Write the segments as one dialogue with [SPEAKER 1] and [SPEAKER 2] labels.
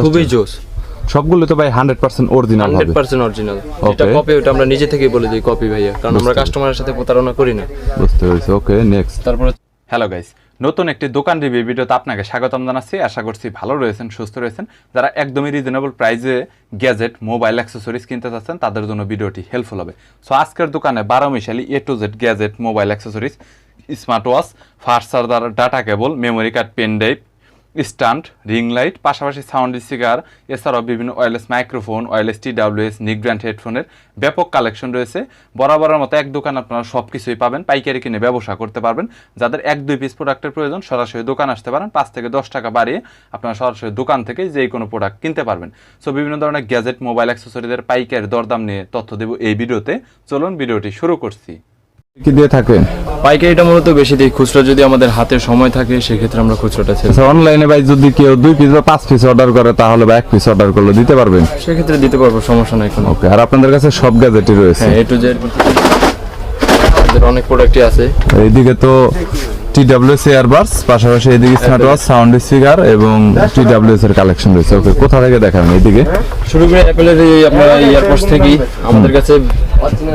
[SPEAKER 1] খুবই জোস।
[SPEAKER 2] সবগুলো তো ভাই 100% অরিজিনাল হবে।
[SPEAKER 1] 100% অরিজিনাল। এটা কপি, ওটা আমরা নিজে থেকেই বলে দিই কপি ভাইয়া, কারণ আমরা কাস্টমারের সাথে প্রতারণা করি না।
[SPEAKER 2] বুঝতে পেরেছি। ওকে, নেক্সট।
[SPEAKER 1] তারপর
[SPEAKER 2] হ্যালো গাইস, নতুন একটি দোকান রিভিউ ভিডিওতে আপনাকে স্বাগতম জানাচ্ছি। আশা করছি ভালো রয়েছেন, সুস্থ রয়েছেন। যারা একদমই রিজনেবল প্রাইসে গ্যাজেট, মোবাইল অ্যাক্সেসরিজ কিনতে চাচ্ছেন তাদের জন্য ভিডিওটি হেল্পফুল হবে। সো আজকের দোকানে 12 মিশালি A to Z gadget, mobile accessories, smart watch, fast charger, data cable, memory card, pen drive, stand, ring light, পাশাপাশি সাউন্ড স্পিকার, এছাড়াও বিভিন্ন ওয়্যারলেস মাইক্রোফোন, ওয়্যারলেস TWS, নিক ব্র্যান্ড হেডফোনের ব্যাপক কালেকশন রয়েছে। বরাবরের মতো এক দোকান আপনারা সব কিছুই পাবেন, পাইকারি কিনে ব্যবসা করতে পারবেন। যাদের 1-2 পিস প্রোডাক্টের প্রয়োজন সরাসরি দোকান আসতে পারেন, 5 থেকে 10 টাকা বাড়িয়ে আপনারা সরাসরি দোকান থেকে যে কোনো প্রোডাক্ট কিনতে পারবেন। সো বিভিন্ন ধরনের গ্যাজেট, মোবাইল অ্যাক্সেসরিজের পাইকারি দরদাম নিয়ে তথ্য দেব এই ভিডিওতে। চলুন ভিডিওটি শুরু করছি। কি দিয়ে থাকেন?
[SPEAKER 1] পাইকারিটা মূলত বেশি দিই, খুচরা যদি আমাদের হাতে সময় থাকে সেক্ষেত্রে আমরা খুচরাটা ছেড়ে।
[SPEAKER 2] আচ্ছা, অনলাইনে ভাই যদি কেউ 2 পিস বা 5 পিস অর্ডার করে তাহলে বা 1 পিস অর্ডার করলে দিতে পারবেন?
[SPEAKER 1] সেক্ষেত্রে দিতে পারবো, সমস্যা নাই কোনো।
[SPEAKER 2] ওকে, আর আপনাদের কাছে সব গ্যাজেটই রয়েছে?
[SPEAKER 1] হ্যাঁ, A to Z আমাদের অনেক প্রোডাক্টই আছে।
[SPEAKER 2] এইদিকে তো TWS এয়ারবাডস, পাশাপাশি এদিকে স্মার্ট ওয়াচ, সাউন্ড স্পিকার এবং TWS এর কালেকশন রয়েছে। ওকে, কোথা থেকে দেখাবেন? এইদিকে
[SPEAKER 1] শুরু করে অ্যাপেলের আপনার এয়ারপোর্টস থেকেই আমাদের কাছে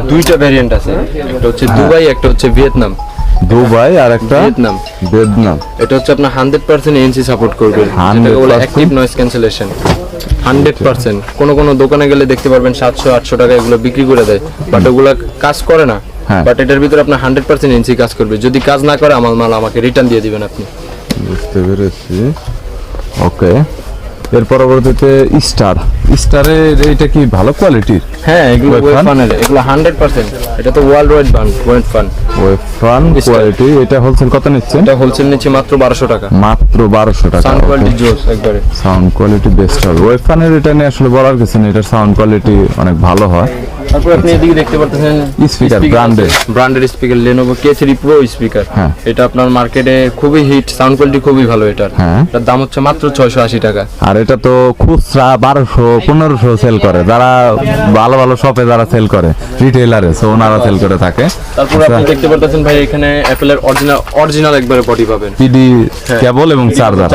[SPEAKER 1] 2টা ভ্যারিয়েন্ট আছে, একটা হচ্ছে দুবাই, একটা হচ্ছে ভিয়েতনাম।
[SPEAKER 2] দুবাই আর একটা ভিয়েতনাম।
[SPEAKER 1] এটা হচ্ছে আপনার 100% ANC সাপোর্ট করবে, যেটাকে বলে অ্যাক্টিভ নয়েজ ক্যান্সেলেশন। 100%। কোন দোকানে গেলে দেখতে পারবেন 700-800 টাকা এগুলো বিক্রি করে দেয়, বাট ওগুলো কাজ করে না। বাট এটার ভিতরে আপনার 100% ANC কাজ করবে। যদি কাজ না করে আমার মাল আমাকে রিটার্ন দিয়ে দিবেন আপনি।
[SPEAKER 2] বুঝতে পেরেছি। ওকে, এর পরবর্তীতে স্টারের এটা কি ভালো কোয়ালিটির?
[SPEAKER 1] হ্যাঁ, এগুলো ওয়েব ফানের, এগুলো 100%। এটা তো world wide web fun
[SPEAKER 2] quality. এটা হোলসেল কত নিচ্ছেন?
[SPEAKER 1] এটা হোলসেল নিচ্ছে মাত্র 1200 টাকা।
[SPEAKER 2] মাত্র 1200 টাকা।
[SPEAKER 1] সাউন্ড কোয়ালিটি জোস একবারে।
[SPEAKER 2] সাউন্ড কোয়ালিটি বেস্ট হবে। ওয়েব ফানের এটা নিয়ে আসলে বলার কিছু নেই, এটার সাউন্ড কোয়ালিটি অনেক ভালো হয়।
[SPEAKER 1] তারপর আপনি এদিকে দেখতে পাচ্ছেন
[SPEAKER 2] স্পিকার, ব্র্যান্ডের
[SPEAKER 1] speaker, Lenovo K3 Pro speaker. এটা আপনার মার্কেটে খুবই হিট, সাউন্ড কোয়ালিটি খুবই ভালো এটার। এটার দাম হচ্ছে মাত্র 680 টাকা।
[SPEAKER 2] আর এটা তো খুচরা 1200-1500 সেল করে, যারা ভালো ভালো শপে যারা সেল করে, রিটেইলারে, সো ওনারা সেল করে থাকে।
[SPEAKER 1] তারপর আপনি দেখতে পাচ্ছেন ভাই এখানে অ্যাপলের অরিজিনাল একবারে বডি পাবেন,
[SPEAKER 2] PD কেবল এবং চার্জার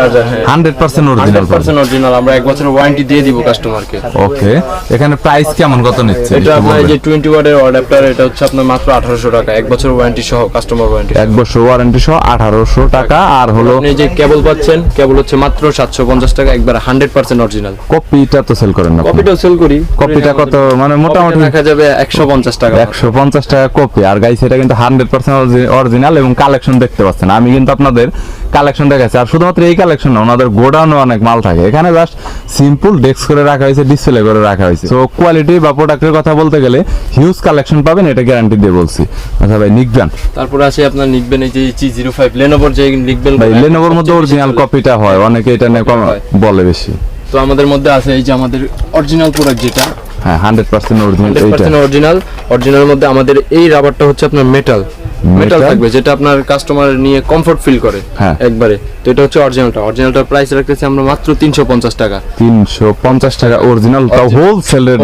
[SPEAKER 2] 100% অরিজিনাল।
[SPEAKER 1] 100% অরিজিনাল। আমরা 1 বছরের ওয়ারেন্টি দিয়ে দিব কাস্টমারকে।
[SPEAKER 2] ওকে, এখানে প্রাইস কেমন কত নিচ্ছে?
[SPEAKER 1] এটা আপনার এই যে 20 ওয়াটের অ্যাডাপ্টার, এটা হচ্ছে আপনার মাত্র 1800 টাকা, 1 বছরের ওয়ারেন্টি সহ, কাস্টমার ওয়ারেন্টি
[SPEAKER 2] 1 বছর ওয়ারেন্টি সহ 1800 টাকা। আর হলো
[SPEAKER 1] আপনি যে কেবল পাচ্ছেন, কেবল হচ্ছে মাত্র 750 টাকা, একবারে 100% অরিজিনাল।
[SPEAKER 2] কপিটা তো সেল করেন না?
[SPEAKER 1] কপিটাও সেল করি।
[SPEAKER 2] কপিটা কত, মানে মোটামুটি
[SPEAKER 1] দেখা যাবে 150 টাকা।
[SPEAKER 2] 150 টাকা কপি। আর গাইস, এটা কিন্তু 100% অরিজিনাল এবং কালেকশন দেখতে পাচ্ছেন। আমি কিন্তু আপনাদের কালেকশন দেখাচ্ছি। আর শুধুমাত্র এই কালেকশন না, ওনাদের গোডাউনে অনেক মাল থাকে। এখানে জাস্ট সিম্পল ডেস্ক করে রাখা হয়েছে, ডিসপ্লে করে রাখা হয়েছে। তো কোয়ালিটি বা প্রোডাক্টের কথা বলতে গেলে হিউজ কালেকশন পাবেন, এটা গ্যারান্টি দিয়ে বলছি। আচ্ছা ভাই, নিক ব্র্যান্ড।
[SPEAKER 1] তারপর আছে আপনার নিকবেন, এই যে G05 Lenovo যে নিকবেন
[SPEAKER 2] ভাই, Lenovoর মধ্যে অরিজিনাল কপিটা হয়, অনেকে এটা নিয়ে বলে বেশি।
[SPEAKER 1] তো আমাদের মধ্যে আছে এই যে আমাদের অরিজিনাল প্রোডাক্ট যেটা,
[SPEAKER 2] হ্যাঁ 100% অরিজিনাল।
[SPEAKER 1] 100% অরিজিনাল মধ্যে আমাদের এই রাবারটা হচ্ছে আপনার মেটাল থাকবে, যেটা আপনার কাস্টমার নিয়ে কমফর্ট ফিল করে একবারে। তো এটা হচ্ছে অরিজিনালটার প্রাইস রাখতেছি আমরা মাত্র 350 টাকা।
[SPEAKER 2] 350 টাকা অরিজিনাল, তাও হোলসেল রেট।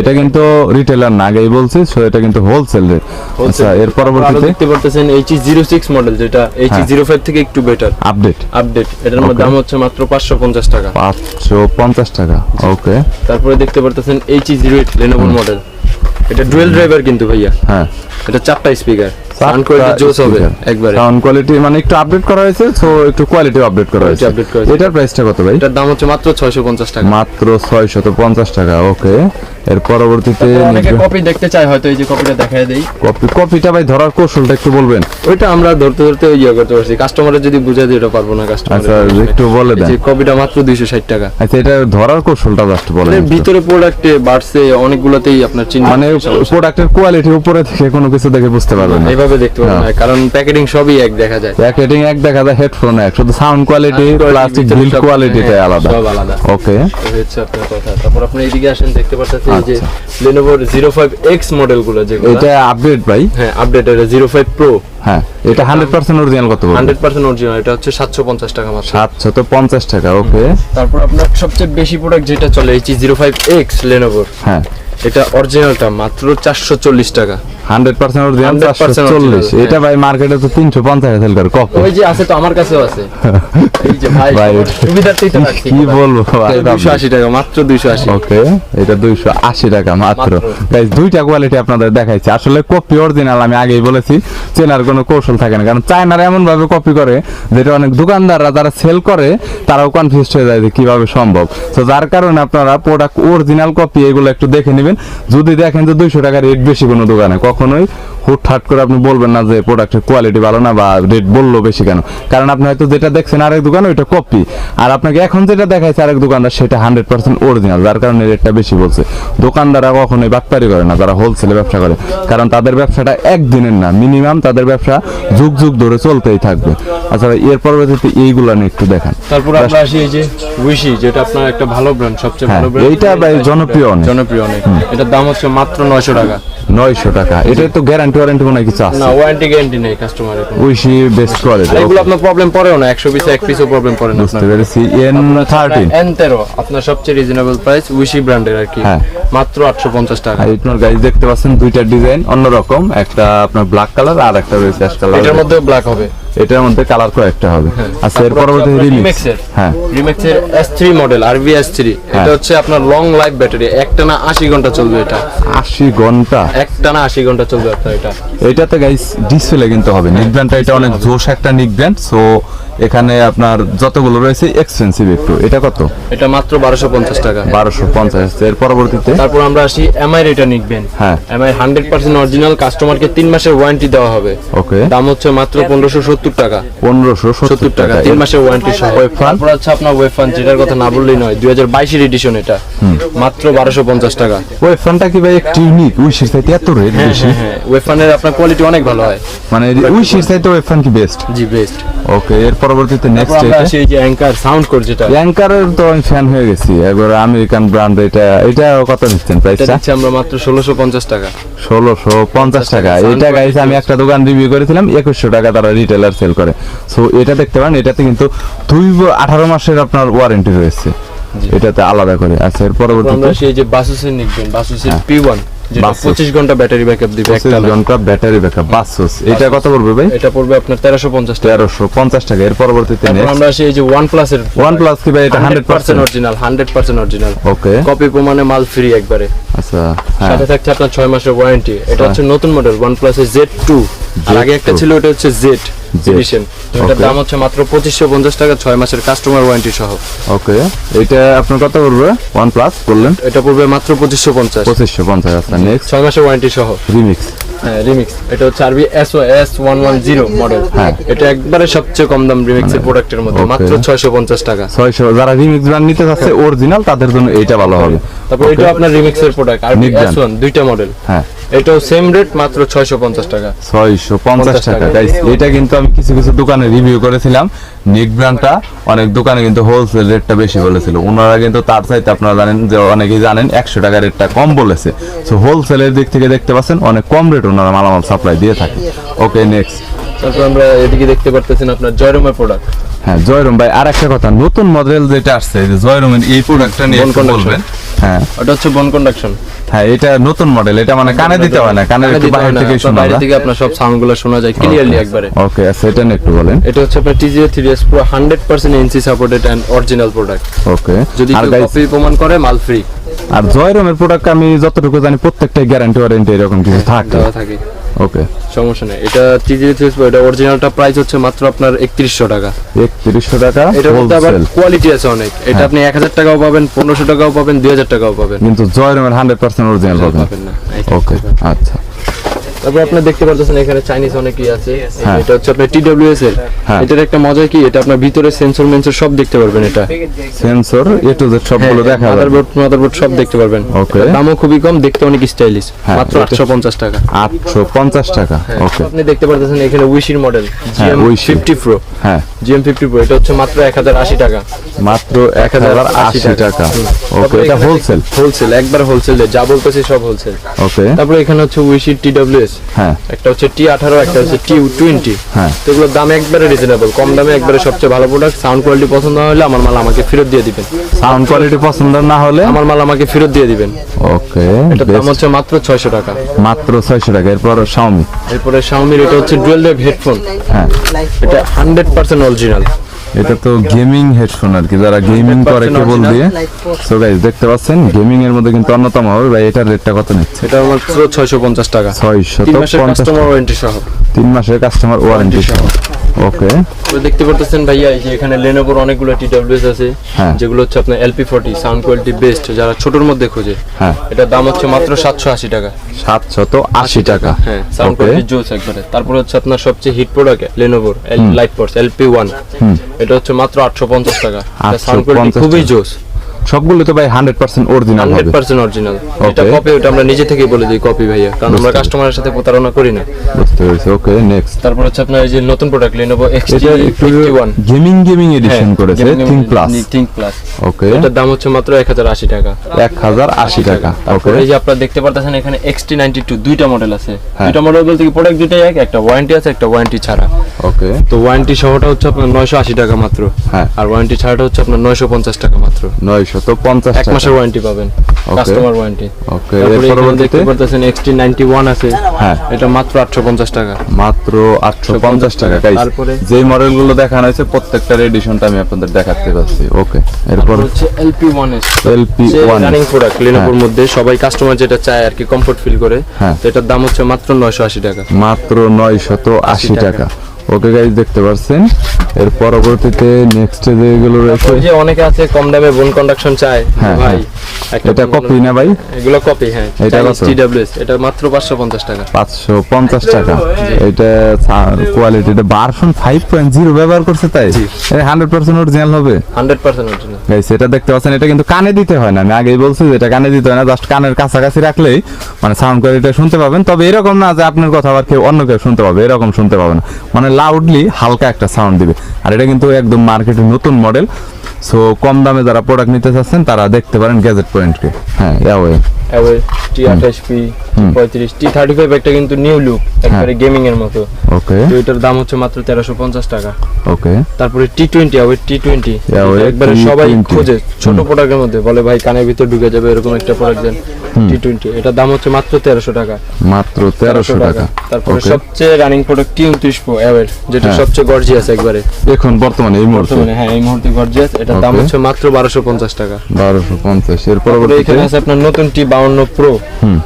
[SPEAKER 2] এটা কিন্তু রিটেলার না, আগেই বলছি। সো এটা কিন্তু হোলসেল রেট। আচ্ছা, এর পরবর্তীতে
[SPEAKER 1] দেখতে পারতেছেন HE06 মডেল, যেটা HE05 থেকে একটু বেটার আপডেট। এটার মধ্যে দাম হচ্ছে মাত্র 550 টাকা।
[SPEAKER 2] 550 টাকা। ওকে,
[SPEAKER 1] তারপরে দেখতে পারতেছেন HE08 Lenovo মডেল। এটা ডুয়াল ড্রাইভার কিন্তু ভাইয়া। হ্যাঁ, এটা 4টা স্পিকার। সাউন্ড কোয়ালিটি জোস হবে একবারে।
[SPEAKER 2] সাউন্ড কোয়ালিটি মানে একটু আপডেট করা হয়েছে, সো একটু কোয়ালিটি আপডেট করা হয়েছে। এটার প্রাইসটা কত ভাই?
[SPEAKER 1] এটার দাম হচ্ছে মাত্র 650 টাকা।
[SPEAKER 2] মাত্র 650 টাকা। ওকে, এর পরবর্তীতে
[SPEAKER 1] অনেকে কপি দেখতে চায়, হয়তো এই যে কপিটা দেখায় দেই।
[SPEAKER 2] কপিটা ভাই ধরার কৌশলটা একটু বলবেন?
[SPEAKER 1] ওইটা আমরা ধরতে ইয়ে করতে পারছি, কাস্টমারের যদি বুঝাই দিই ওটা পারবো না কাস্টমার।
[SPEAKER 2] আচ্ছা, একটু বলে দেন।
[SPEAKER 1] এই যে কপিটা মাত্র 260 টাকা।
[SPEAKER 2] আচ্ছা, এটা ধরার কৌশলটা জাস্ট বলেন।
[SPEAKER 1] এর ভিতরে প্রোডাক্টে বাড়ছে অনেকগুলোতেই আপনার চিহ্ন,
[SPEAKER 2] মানে প্রোডাক্টের কোয়ালিটির উপরে থেকে কোনো কিছু দেখে বুঝতে পারবেন না,
[SPEAKER 1] এইভাবে দেখতে পারবেন না, কারণ প্যাকেজিং সবই এক দেখা যায়।
[SPEAKER 2] প্যাকেজিং এক দেখা যায়, হেডফোন এক, শুধু সাউন্ড কোয়ালিটি, প্লাস্টিক বিল্ড কোয়ালিটিটা আলাদা।
[SPEAKER 1] সব আলাদা।
[SPEAKER 2] ওকে,
[SPEAKER 1] এই হচ্ছে আপনার কথা। তারপর আপনি এইদিকে আসেন, দেখতে পাচ্ছেন এই যে Lenovo 05X মডেলগুলো, যেগুলো
[SPEAKER 2] এটা আপডেট ভাই।
[SPEAKER 1] হ্যাঁ, আপডেট। এটা 05 Pro।
[SPEAKER 2] হ্যাঁ, এটা 100% অরিজিনাল কত বলবো?
[SPEAKER 1] 100% অরিজিনাল। এটা হচ্ছে 750 টাকা মাত্র।
[SPEAKER 2] 750 টাকা। ওকে,
[SPEAKER 1] তারপর আপনার সবচেয়ে বেশি প্রোডাক্ট যেটা চলে HE05X Lenovo।
[SPEAKER 2] হ্যাঁ,
[SPEAKER 1] এটা অরিজিনালটা মাত্র 440 টাকা।
[SPEAKER 3] 100% অরিজিনাল 440। এটা ভাই মার্কেটে তো 350 সেল করে কপি।
[SPEAKER 1] ওই যে আছে তো, আমার কাছেও আছে। এই যে ভাই
[SPEAKER 3] ভাই,
[SPEAKER 1] সুবিধার্থেই তো রাখছি।
[SPEAKER 3] কি বলবো,
[SPEAKER 1] 280 টাকা, মাত্র 280।
[SPEAKER 3] ওকে, এটা 280 টাকা মাত্র। গাইস, দুইটা কোয়ালিটি আপনাদের দেখাইছি। আসলে কপি অরিজিনাল আমি আগেই বলেছি, চেনার কোনো কৌশল থাকে না, কারণ চায়নারা এমন ভাবে কপি করে যেটা অনেক দোকানদাররা যারা সেল করে তারাও কনফিউজ হয়ে যায় যে কিভাবে সম্ভব। তো যার কারণে আপনারা প্রোডাক্ট অরিজিনাল কপি এগুলো একটু দেখে নেবেন। যদি দেখেন যে 200 টাকা রেট বেশি কোনো দোকানে, কখনোই হুটহাট করে আপনি বলবেন না যে প্রোডাক্টের কোয়ালিটি ভালো না বা রেট বললো বেশি কেন, কারণ আপনি হয়তো যেটা দেখছেন আরেক দোকানে ওইটা কপি, আর আপনাকে এখন যেটা দেখাইছে আরেক দোকানদার সেটা 100% অরিজিনাল, যার কারণে রেটটা বেশি বলছে। দোকানদাররা কখনোই বাটপারি করে না যারা হোলসেলে ব্যবসা করে, কারণ তাদের ব্যবসাটা একদিনের না, মিনিমাম তাদের ব্যবসা যুগ যুগ ধরে চলতেই থাকবে। আচ্ছা ভাই, এর পরবর্তীতে এইগুলা নিয়ে একটু দেখান।
[SPEAKER 1] তারপর আমরা আসি এই যে উইশি, যেটা আপনার একটা ভালো ব্র্যান্ড, সবচেয়ে ভালো ব্র্যান্ড।
[SPEAKER 3] এইটা ভাই জনপ্রিয় অনেক।
[SPEAKER 1] জনপ্রিয় অনেক। এটার দাম হচ্ছে মাত্র 900 টাকা।
[SPEAKER 3] 900 টাকা। এটা তো গ্যারান্টি ওয়ারেন্টি মনে হয় কিছু আছে
[SPEAKER 1] না, ওয়ারেন্টি গ্যারান্টি নেই কাস্টমারের।
[SPEAKER 3] উইশি বেস্ট কোয়ালিটি।
[SPEAKER 1] এগুলো আপনার প্রবলেম পড়েও না, 100 পিসে এক পিসও প্রবলেম পড়ে না।
[SPEAKER 3] বুঝতে পেরেছি। N13
[SPEAKER 1] N13 আপনার সবচেয়ে রিজনেবল প্রাইস, উইশি ব্র্যান্ডের আর কি,
[SPEAKER 3] হ্যাঁ।
[SPEAKER 1] মাত্র 850 টাকা।
[SPEAKER 3] আর আপনার গাইস দেখতে পাচ্ছেন দুইটা ডিজাইন অন্যরকম, একটা আপনার ব্ল্যাক কালার আর একটা রয়েছে অ্যাশ কালার।
[SPEAKER 1] এটার মধ্যে ব্ল্যাক হবে,
[SPEAKER 3] এটার মধ্যে কালার কয়েকটা হবে। আচ্ছা, এর পরবর্তী রিমিক্স। হ্যাঁ,
[SPEAKER 1] রিমিক্সের S3 মডেল, RV S3। এটা হচ্ছে আপনার লং লাইফ ব্যাটারি, একটানা 80 ঘন্টা চলবে। এটা
[SPEAKER 3] 80 ঘন্টা,
[SPEAKER 1] একটানা 80 ঘন্টা চলবে আপনার এটা।
[SPEAKER 3] এটাতে গাইস ডিসপ্লে কিন্তু হবে। নিক ব্র্যান্ডটা এটা অনেক জোশ একটা নিক ব্র্যান্ড। সো এখানে আপনার যতগুলো রয়েছে এক্সপেন্সিভ একটু। এটা কত?
[SPEAKER 1] এটা মাত্র 1250 টাকা।
[SPEAKER 3] 1250। এর পরবর্তীতে
[SPEAKER 1] তারপর আমরা আসি এমআই এটা নিকবেন।
[SPEAKER 3] হ্যাঁ,
[SPEAKER 1] এমআই 100% অরিজিনাল, কাস্টমারকে 3 মাসের ওয়ারেন্টি দেওয়া হবে।
[SPEAKER 3] ওকে,
[SPEAKER 1] দাম হচ্ছে মাত্র 1570 টাকা।
[SPEAKER 3] 1570 টাকা,
[SPEAKER 1] 3 মাসের ওয়ারেন্টি সহ। তারপর আছে আপনার ওয়েফান, যেটার কথা না বললেই নয়, 2022 এডিশন। এটা মাত্র 1250 টাকা।
[SPEAKER 3] ওই ফোনটা কি ভাই একটু ইউনিক? উইশির চাইতে এত রেট বেশি?
[SPEAKER 1] হ্যাঁ, ওয়েফানের আপনার কোয়ালিটি অনেক ভালো হয়,
[SPEAKER 3] মানে উইশির চাইতে ওই ফোন কি বেস্ট?
[SPEAKER 1] জি বেস্ট।
[SPEAKER 3] ওকে, এর পরবর্তীতে নেক্সট
[SPEAKER 1] আমরা আসি এই যে অ্যাঙ্কার সাউন্ড কোড, যেটা
[SPEAKER 3] অ্যাঙ্কারের তো আমি ফ্যান হয়ে গেছি একবার, আমেরিকান ব্র্যান্ড। এটা কত নিচ্ছেন প্রাইসটা?
[SPEAKER 1] এটা দিচ্ছি আমরা মাত্র 1650 টাকা।
[SPEAKER 3] 1650 টাকা। এটা গাইস আমি একটা দোকান রিভিউ করেছিলাম, 2100 টাকা তারা রিটেলার সেল করে। সো এটা দেখতে পারেন, এটাতে কিন্তু 18 মাসের আপনার ওয়ারেন্টি রয়েছে, এটাতে আলাদা করে। আচ্ছা, এর পরবর্তীতে
[SPEAKER 1] আমরা সেই যে বাসুসের নিকবেন, বাসুসের P1, যেটা
[SPEAKER 3] Basus।
[SPEAKER 1] 25 ঘন্টা ব্যাটারি ব্যাকআপ দিবে।
[SPEAKER 3] 25 ঘন্টা ব্যাটারি ব্যাকআপ, বাসুস। এটা কত পড়বে ভাই?
[SPEAKER 1] এটা পড়বে আপনার 1350 টাকা।
[SPEAKER 3] 1350 টাকা। এর পরবর্তীতে
[SPEAKER 1] তারপর
[SPEAKER 3] নেক্সট
[SPEAKER 1] আমরা আসি এই যে OnePlus এর।
[SPEAKER 3] OnePlus কি ভাই এটা 100%
[SPEAKER 1] অরিজিনাল, 100% অরিজিনাল।
[SPEAKER 3] ওকে,
[SPEAKER 1] কপি প্রমাণে মাল ফ্রি একবারে।
[SPEAKER 3] আচ্ছা, হ্যাঁ,
[SPEAKER 1] সাথে থাকছে আপনার 6 মাসের ওয়ারেন্টি। এটা হচ্ছে নতুন মডেল OnePlus এর Z2, আর আগে একটা ছিল ওটা হচ্ছে Z এডিশন। এটার দাম হচ্ছে মাত্র 2550 টাকা, 6 মাসের কাস্টমার ওয়ারেন্টি সহ।
[SPEAKER 3] ওকে, এটা আপনার কত পড়বে? OnePlus বললেন
[SPEAKER 1] এটা পড়বে মাত্র 2550।
[SPEAKER 3] 2550। আচ্ছা, নেক্সট
[SPEAKER 1] 6 মাসের ওয়ারেন্টি সহ
[SPEAKER 3] রিমিক্স।
[SPEAKER 1] হ্যাঁ, রিমিক্স। এটা হচ্ছে RV S110 মডেল।
[SPEAKER 3] হ্যাঁ,
[SPEAKER 1] এটা একবারে সবচেয়ে কম দাম রিমিক্সের প্রোডাক্টের মধ্যে,
[SPEAKER 3] Okay।
[SPEAKER 1] মাত্র 650 টাকা।
[SPEAKER 3] 600। যারা রিমিক্স ব্র্যান্ড নিতে যাচ্ছে অরিজিনাল, তাদের জন্য এইটা ভালো হবে।
[SPEAKER 1] তারপর এটা আপনার রিমিক্সের product RV
[SPEAKER 3] Nick brand।
[SPEAKER 1] S1, দুইটা মডেল।
[SPEAKER 3] হ্যাঁ,
[SPEAKER 1] এটাও সেম রেট, মাত্র 650 টাকা।
[SPEAKER 3] 650 টাকা। গাইস, এটা কিন্তু আমি কিছু কিছু দোকানে রিভিউ করেছিলাম। নিক ব্র্যান্ডটা অনেক দোকানে কিন্তু হোলসেল রেটটা বেশি বলেছিল, ওনারা কিন্তু তার চাইতে আপনারা জানেন যে অনেকেই জানেন 100 টাকা রেটটা কম বলেছে। সো হোলসেলের দিক থেকে দেখতে পাচ্ছেন অনেক কম রেট ওনারা মালামাল সাপ্লাই দিয়ে থাকে। ওকে, নেক্সট।
[SPEAKER 1] তারপর আমরা এদিকে দেখতে পারতেছেন আপনার জয়রুমের প্রোডাক্ট।
[SPEAKER 3] হ্যাঁ, জয়রুম ভাই, আর একটা কথা, নতুন মডেল যেটা আসছে এই যে জয়রুমের এই প্রোডাক্টটা নিয়ে একটু বলবেন। হ্যাঁ,
[SPEAKER 1] ওটা হচ্ছে বোন কন্ডাকশন।
[SPEAKER 3] হ্যাঁ, এটা নতুন মডেল। এটা মানে কানে দিতে হয় না, কানে একটু বাইরে থেকে শোনা
[SPEAKER 1] বাইরে
[SPEAKER 3] যায়।
[SPEAKER 1] থেকে আপনার সব সাউন্ডগুলো শোনা যায় ক্লিয়ারলি একবারে।
[SPEAKER 3] ওকে, আচ্ছা, এটা নিয়ে একটু বলেন।
[SPEAKER 1] এটা হচ্ছে আপনার TCA 3S Pro 100% NC supported and original product.
[SPEAKER 3] Okay,
[SPEAKER 1] যদি
[SPEAKER 3] আর
[SPEAKER 1] কেউ
[SPEAKER 3] গাইস,
[SPEAKER 1] কপি প্রমাণ করে মাল ফ্রি।
[SPEAKER 3] আর জয়রুমের প্রোডাক্ট আমি যতটুকু জানি প্রত্যেকটাই গ্যারান্টি ওয়ারেন্টি এরকম কিছু থাকে।
[SPEAKER 1] দেওয়া থাকে।
[SPEAKER 3] ওকে,
[SPEAKER 1] সমস্যা নেই। এটা TCA 3S Pro, এটা অরিজিনালটা প্রাইস হচ্ছে মাত্র আপনার 3100 টাকা।
[SPEAKER 3] 3100 টাকা
[SPEAKER 1] এটার মধ্যে আবার
[SPEAKER 3] হোলসেল।
[SPEAKER 1] কোয়ালিটি আছে অনেক। এটা আপনি 1000 টাকাও পাবেন, 1500 টাকাও পাবেন, 2000 টাকাও পাবেন,
[SPEAKER 3] কিন্তু জয়রুমের 100% অরিজিনাল পাবেন।
[SPEAKER 1] পাবেন না।
[SPEAKER 3] ওকে, আচ্ছা।
[SPEAKER 1] তারপর আপনি দেখতে পাচ্ছেন এখানে চাইনিজ অনেকই আছে।
[SPEAKER 3] হ্যাঁ।
[SPEAKER 1] এটা হচ্ছে আপনার TWS এর।
[SPEAKER 3] হ্যাঁ।
[SPEAKER 1] এটার একটা মজা কি, এটা আপনার ভিতরে সেন্সর মেন্সর সব দেখতে পারবেন। এটা
[SPEAKER 3] সেন্সর এ টু জেড সবগুলো দেখা যাবে।
[SPEAKER 1] মাদারবোর্ড সব দেখতে পারবেন।
[SPEAKER 3] Okay।
[SPEAKER 1] দামও খুবই কম, দেখতে অনেক স্টাইলিশ,
[SPEAKER 3] হ্যাঁ,
[SPEAKER 1] মাত্র
[SPEAKER 3] এটা-
[SPEAKER 1] 850 টাকা।
[SPEAKER 3] 850 টাকা। ওকে,
[SPEAKER 1] আপনি দেখতে পাচ্ছেন এখানে উইশির মডেল
[SPEAKER 3] হ্যাঁ, Wish-র।
[SPEAKER 1] GM50 Pro।
[SPEAKER 3] হ্যাঁ,
[SPEAKER 1] GM50 Pro এটা হচ্ছে মাত্র 1080 টাকা।
[SPEAKER 3] মাত্র 1080 টাকা। ওকে, এটা হোলসেল।
[SPEAKER 1] হোলসেল, একবার হোলসেল, যা বলতেছি সব হোলসেল।
[SPEAKER 3] ওকে,
[SPEAKER 1] তারপরে এখানে হচ্ছে উইশির TWS
[SPEAKER 3] হ্যাঁ
[SPEAKER 1] একটা হচ্ছে T18, একটা হচ্ছে T20।
[SPEAKER 3] হ্যাঁ।
[SPEAKER 1] তো এগুলোর দাম একবারে রিজনেবল, কম দামে একবারে সবচেয়ে ভালো প্রোডাক্ট। সাউন্ড কোয়ালিটি পছন্দ না হলে আমার মাল আমাকে ফেরত দিয়ে দিবেন।
[SPEAKER 3] সাউন্ড কোয়ালিটি পছন্দ না হলে
[SPEAKER 1] আমার মাল আমাকে ফেরত দিয়ে দিবেন।
[SPEAKER 3] ওকে,
[SPEAKER 1] এটার দাম হচ্ছে মাত্র 600 টাকা।
[SPEAKER 3] মাত্র 600 টাকা। এরপর Xiaomi।
[SPEAKER 1] এরপরে Xiaomi এটা হচ্ছে ডুয়াল ওয়েভ হেডফোন।
[SPEAKER 3] হ্যাঁ,
[SPEAKER 1] এটা 100% অরিজিনাল।
[SPEAKER 3] এটা তো গেমিং হেডফোন আর কি, যারা গেমিং করে কেবল দিয়ে। সো গাইস দেখতে পাচ্ছেন গেমিং এর মধ্যে কিন্তু অন্যতম হবে ভাই। এটার রেটটা কত নিচ্ছে?
[SPEAKER 1] এটা মাত্র 650 টাকা।
[SPEAKER 3] 650
[SPEAKER 1] 3 মাসের কাস্টমার ওয়ারেন্টি সহ।
[SPEAKER 3] 3 মাসের কাস্টমার ওয়ারেন্টি সহ। ওকে,
[SPEAKER 1] তো দেখতে পারতেছেন ভাইয়া এই যে এখানে Lenovoর অনেকগুলো TWS আছে,
[SPEAKER 3] হ্যাঁ।
[SPEAKER 1] যেগুলো হচ্ছে আপনার LP40 সাউন্ড কোয়ালিটি বেস্ট, যারা ছোটর মধ্যে খোঁজে।
[SPEAKER 3] হ্যাঁ,
[SPEAKER 1] এটার দাম হচ্ছে মাত্র 780 টাকা।
[SPEAKER 3] 780 টাকা।
[SPEAKER 1] হ্যাঁ, সাউন্ড
[SPEAKER 3] ওকে,
[SPEAKER 1] কোয়ালিটি জোস একবারে। তারপর হচ্ছে আপনার সবচেয়ে হিট প্রোডাক্ট Lenovoর LightForce LP1। এটা হচ্ছে মাত্র 850 টাকা। এটা সাউন্ড কোয়ালিটি
[SPEAKER 3] 850
[SPEAKER 1] খুবই জোস।
[SPEAKER 3] সবগুলো তো ভাই 100% অরিজিনাল হবে।
[SPEAKER 1] 100% অরিজিনাল। এটা
[SPEAKER 3] Okay.
[SPEAKER 1] কপি, ওটা আমরা নিজে থেকেই বলে দিই কপি ভাইয়া, কারণ আমরা কাস্টমারের সাথে প্রতারণা করি না।
[SPEAKER 3] বুঝতে পেরেছি। ওকে, নেক্সট।
[SPEAKER 1] তারপর হচ্ছে আপনার এই যে নতুন প্রোডাক্ট Lenovo
[SPEAKER 3] এটা একটু
[SPEAKER 1] XT51
[SPEAKER 3] গেমিং এডিশন করেছে থিং প্লাস।
[SPEAKER 1] Think Plus।
[SPEAKER 3] ওকে,
[SPEAKER 1] এটার দাম হচ্ছে মাত্র 1080 টাকা।
[SPEAKER 3] 1080 টাকা। ওকে,
[SPEAKER 1] তারপরে এই যে আপনারা দেখতে পারতেছেন এখানে XT92 দুইটা মডেল আছে।
[SPEAKER 3] হ্যাঁ।
[SPEAKER 1] দুইটা মডেল বলতে কি প্রোডাক্ট দুইটাই এক, একটা ওয়ারেন্টি আছে, একটা ওয়ারেন্টি ছাড়া।
[SPEAKER 3] ওকে,
[SPEAKER 1] তো ওয়ারেন্টি সহটা হচ্ছে আপনার 980 টাকা মাত্র।
[SPEAKER 3] হ্যাঁ।
[SPEAKER 1] আর ওয়ারেন্টি ছাড়াটা হচ্ছে আপনার 950 টাকা মাত্র।
[SPEAKER 3] 950
[SPEAKER 1] এক
[SPEAKER 3] টাকা।
[SPEAKER 1] মাসের ওয়ারেন্টি পাবেন, কাস্টমার ওয়ারেন্টি।
[SPEAKER 3] ওকে,
[SPEAKER 1] তারপরে
[SPEAKER 3] এর
[SPEAKER 1] এখানে
[SPEAKER 3] পরবর্তীতে
[SPEAKER 1] দেখতে পারতেছেন XT91 আছে।
[SPEAKER 3] হ্যাঁ।
[SPEAKER 1] এটা মাত্র 850 টাকা।
[SPEAKER 3] মাত্র 850 টাকা। গাইস,
[SPEAKER 1] তারপরে
[SPEAKER 3] যে মডেলগুলো দেখানো হয়েছে প্রত্যেকটার এডিশনটা আমি আপনাদের দেখাতে পাচ্ছি। ওকে, এরপর
[SPEAKER 1] হচ্ছে LP1S
[SPEAKER 3] LP1
[SPEAKER 1] রানিং প্রোডাক্ট Lenovoর মধ্যে সবাই কাস্টমার যেটা চায় আর কি, কমফোর্ট ফিল করে।
[SPEAKER 3] হ্যাঁ।
[SPEAKER 1] তো এটার দাম হচ্ছে মাত্র 980 টাকা।
[SPEAKER 3] মাত্র 980 টাকা। ওকে গাইস, দেখতে পাচ্ছেন এর পরবর্তীতে নেক্সট যেগুলো রয়েছে।
[SPEAKER 1] ওই যে অনেকে আছে কম দামে বোন কন্ডাকশন চায়
[SPEAKER 3] হ্যাঁ,
[SPEAKER 1] ভাই, একটা
[SPEAKER 3] এটা
[SPEAKER 1] বোন
[SPEAKER 3] কপি না ভাই?
[SPEAKER 1] এগুলো কপি। হ্যাঁ,
[SPEAKER 3] এটা কত?
[SPEAKER 1] TWS এটা মাত্র 550 টাকা।
[SPEAKER 3] 550 টাকা। এটা কোয়ালিটিটা ভার্সন 5.0 ব্যবহার করছে, তাই এটা 100% অরিজিনাল হবে।
[SPEAKER 1] 100% অরিজিনাল।
[SPEAKER 3] গাইস, এটা দেখতে পাচ্ছেন, এটা কিন্তু কানে দিতে হয় না। আমি আগেই বলছি যে এটা কানে দিতে হয় না, জাস্ট কানের কাছাকাছি রাখলেই মানে সাউন্ড কোয়ালিটি শুনতে পাবেন। তবে এরকম না যে আপনার কথা আবার কেউ অন্য কেউ শুনতে পাবে, এরকম শুনতে পাবে না। মানে লাউডলি হালকা একটা সাউন্ড দিবে। আর এটা কিন্তু একদম মার্কেটে নতুন মডেল। সো কম দামে যারা প্রোডাক্ট নিতে চাচ্ছেন তারা দেখতে পারেন গ্যাজেট পয়েন্টকে। হ্যাঁ, ইয়াওয়ে
[SPEAKER 1] T28P 35 T35 একটা কিন্তু নিউ লুক, একবারে গেমিং এর মতো।
[SPEAKER 3] ওকে,
[SPEAKER 1] তো এটার দাম হচ্ছে মাত্র 1350 টাকা।
[SPEAKER 3] ওকে,
[SPEAKER 1] তারপরে T20 T20
[SPEAKER 3] Huawei
[SPEAKER 1] একবারে সবাই
[SPEAKER 3] T20
[SPEAKER 1] খোঁজে ছোট প্রোডাক্টের মধ্যে, বলে ভাই কানের ভিতর ঢুকে যাবে এরকম একটা প্রোডাক্ট দেন। T20 এটার দাম হচ্ছে মাত্র 1300 টাকা।
[SPEAKER 3] মাত্র 1300 টাকা।
[SPEAKER 1] তারপরে
[SPEAKER 3] ওকে,
[SPEAKER 1] সবচেয়ে running product T29 Pro Huawei, যেটা
[SPEAKER 3] হ্যাঁ।
[SPEAKER 1] সবচেয়ে গর্জিয়াস একবারে
[SPEAKER 3] এখন বর্তমানে এই মুহূর্তে
[SPEAKER 1] বর্তমানে। হ্যাঁ, এই মুহূর্তে গর্জিয়াস। এটার দাম
[SPEAKER 3] Okay.
[SPEAKER 1] হচ্ছে মাত্র 1250 টাকা।
[SPEAKER 3] 1250। এর
[SPEAKER 1] তারপরে
[SPEAKER 3] পরবর্তীতে
[SPEAKER 1] এখানে আছে আপনার নতুন T52 Pro,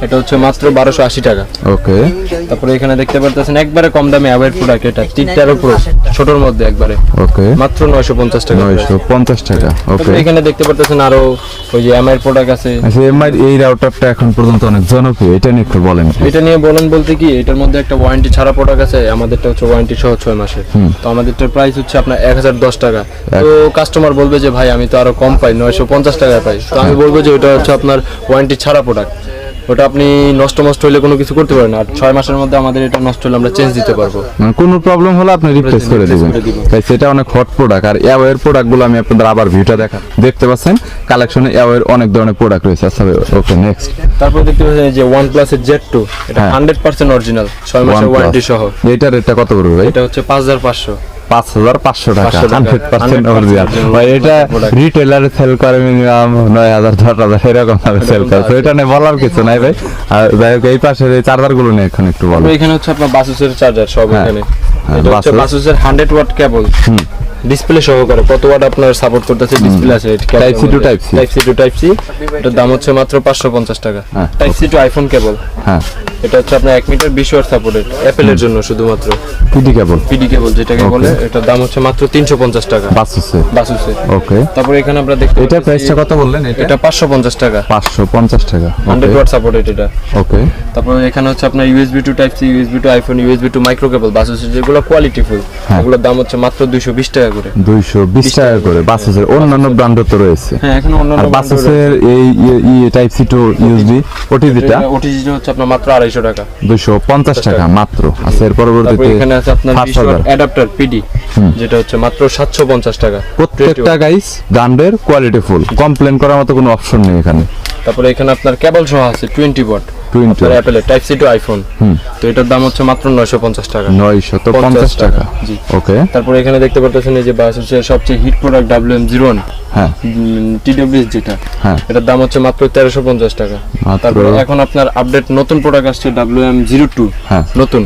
[SPEAKER 1] এটা হচ্ছে মাত্র 1280 টাকা।
[SPEAKER 3] ওকে,
[SPEAKER 1] তারপরে এখানে দেখতে পারতেছেন একবারে কম দামে Huawei প্রোডাক্ট, এটা T13 Pro ছোটর মধ্যে একবারে
[SPEAKER 3] ওকে,
[SPEAKER 1] মাত্র 950 টাকা।
[SPEAKER 3] 950 টাকা। ওকে,
[SPEAKER 1] তারপরে এখানে দেখতে পারতেছেন আরো ওই যে MI প্রোডাক্ট আছে।
[SPEAKER 3] আচ্ছা, এমআই এই রাউটারটা এখন পর্যন্ত অনেক জনপ্রিয়, এটা নিয়ে একটু বলেন।
[SPEAKER 1] এটা নিয়ে বলেন বলতে কি, এটার মধ্যে একটা ওয়ারেন্টি ছাড়া প্রোডাক্ট আছে, আমাদেরটা হচ্ছে ওয়ারেন্টি সহ 6 মাসের। তো আমাদেরটার প্রাইস হচ্ছে আপনার 1010 টাকা। তো কাস্টমার বলবে যে ভাই আমি তো আরো কম পাই, 950 টাকায় পাই। তো আমি বলবো যে ওটা হচ্ছে আপনার ওয়ারেন্টি ছাড়া প্রোডাক্ট, ওটা আপনি নষ্ট হলে কোনো কিছু করতে পারেন। আর 6 মাসের মধ্যে আমাদের এটা নষ্ট হলে আমরা চেঞ্জ দিতে পারবো।
[SPEAKER 3] মানে কোনো প্রবলেম হলে আপনি রিপ্লেস করে দিবেন।
[SPEAKER 1] করে দিব।
[SPEAKER 3] তাই সেটা অনেক হট প্রোডাক্ট। আর এর প্রোডাক্টগুলো আমি আপনাদের আবার ভিউটা দেখতে পাচ্ছেন, কালেকশনে এর অনেক ধরনের প্রোডাক্ট রয়েছে। আচ্ছা, ওকে, নেক্সট।
[SPEAKER 1] তারপর দেখতে পাচ্ছেন যে OnePlus এর Z2, এটা
[SPEAKER 3] হ্যাঁ।
[SPEAKER 1] 100% অরিজিনাল, 6 মাসের ওয়ারেন্টি সহ।
[SPEAKER 3] এটার রেটটা কত পড়বে ভাই?
[SPEAKER 1] এটা হচ্ছে 5500।
[SPEAKER 3] 5500 টাকা।
[SPEAKER 1] 500 টাকা।
[SPEAKER 3] 100% অরিজিনাল ভাই। এটা রিটেলারে সেল করে মিনিমাম 9000 10000 এরকম ভাবে সেল করে। তো এটা নিয়ে বলার কিছু নাই ভাই। আর যাই হোক, এই পাশের এই চার্জার গুলো নিয়ে এখন একটু বলো।
[SPEAKER 1] এখানে হচ্ছে আপনার বাসুসের চার্জার সব
[SPEAKER 3] হ্যাঁ।
[SPEAKER 1] এখানে।
[SPEAKER 3] হ্যাঁ,
[SPEAKER 1] এটা হচ্ছে
[SPEAKER 3] Basus।
[SPEAKER 1] বাসুসের 100 ওয়াট কেবল, ডিসপ্লে সহকারে কত ওয়াট আপনার সাপোর্ট করতেছে ডিসপ্লে আছে।
[SPEAKER 3] Type C to Type C।
[SPEAKER 1] Type C to type C. এটার দাম হচ্ছে মাত্র 550 টাকা।
[SPEAKER 3] হ্যাঁ।
[SPEAKER 1] Type C to iPhone cable,
[SPEAKER 3] হ্যাঁ,
[SPEAKER 1] এটা হচ্ছে আপনার 1 মিটার 20 ওয়াট সাপোর্টেড, অ্যাপেলের জন্য শুধুমাত্র।
[SPEAKER 3] পিডি কেবল,
[SPEAKER 1] পিডি কেবল যেটাকে বলে, এটার দাম হচ্ছে মাত্র 350 টাকা
[SPEAKER 3] বাসুসে।
[SPEAKER 1] বাসুসের।
[SPEAKER 3] ওকে,
[SPEAKER 1] তারপরে এখানে আমরা দেখতে
[SPEAKER 3] এটা
[SPEAKER 1] পাচ্ছি-
[SPEAKER 3] প্রাইসটা কত বললেন?
[SPEAKER 1] এটা 550 টাকা,
[SPEAKER 3] 550 টাকা।
[SPEAKER 1] 100 ওয়াট সাপোর্টেড এটা।
[SPEAKER 3] ওকে,
[SPEAKER 1] তারপরে এখানে হচ্ছে আপনার USB to type C, USB to iPhone, USB to micro cable বাসুসের, যেগুলো কোয়ালিটিফুল, ওগুলোর দাম হচ্ছে মাত্র 220 টাকা করে।
[SPEAKER 3] 220 টাকা করে। বাসুসের অন্যান্য ব্র্যান্ডও তো রয়েছে।
[SPEAKER 1] হ্যাঁ, এখন
[SPEAKER 3] আর
[SPEAKER 1] অন্যান্য
[SPEAKER 3] বাসুসের এই টাইপ সি টু ইউএসবি ওটিজিটা
[SPEAKER 1] ওটিজি হচ্ছে আপনার মাত্র 250 টাকা।
[SPEAKER 3] 250 টাকা মাত্র। আচ্ছা, এর
[SPEAKER 1] তারপরে
[SPEAKER 3] পরবর্তীতে
[SPEAKER 1] এখানে আছে আপনার 20
[SPEAKER 3] 5000।
[SPEAKER 1] ওয়াট অ্যাডাপ্টার পিডি, যেটা হচ্ছে মাত্র 750 টাকা।
[SPEAKER 3] প্রত্যেকটা গাইস ব্র্যান্ডের কোয়ালিটি ফুল, কমপ্লেন করার মতো কোনো অপশন নেই এখানে।
[SPEAKER 1] তারপরে এখানে আপনার কেবল সহ আছে 20 ওয়াট,
[SPEAKER 3] Twin-two।
[SPEAKER 1] অ্যাপেলের টাইপ সি টু আইফোন। তো এটার দাম হচ্ছে মাত্র 950 টাকা।
[SPEAKER 3] 950 টাকা।
[SPEAKER 1] জি।
[SPEAKER 3] ওকে।
[SPEAKER 1] তারপর এখানে দেখতে পাচ্ছেন এই যে বাসের সবচেয়ে হিট প্রোডাক্ট WM-01
[SPEAKER 3] হ্যাঁ
[SPEAKER 1] TWS যেটা,
[SPEAKER 3] হ্যাঁ
[SPEAKER 1] এটার দাম হচ্ছে মাত্র 1350 টাকা।
[SPEAKER 3] মাত্র।
[SPEAKER 1] তারপরে এখন আপনার আপডেট নতুন প্রোডাক্ট আসছে WM-02,
[SPEAKER 3] হ্যাঁ
[SPEAKER 1] নতুন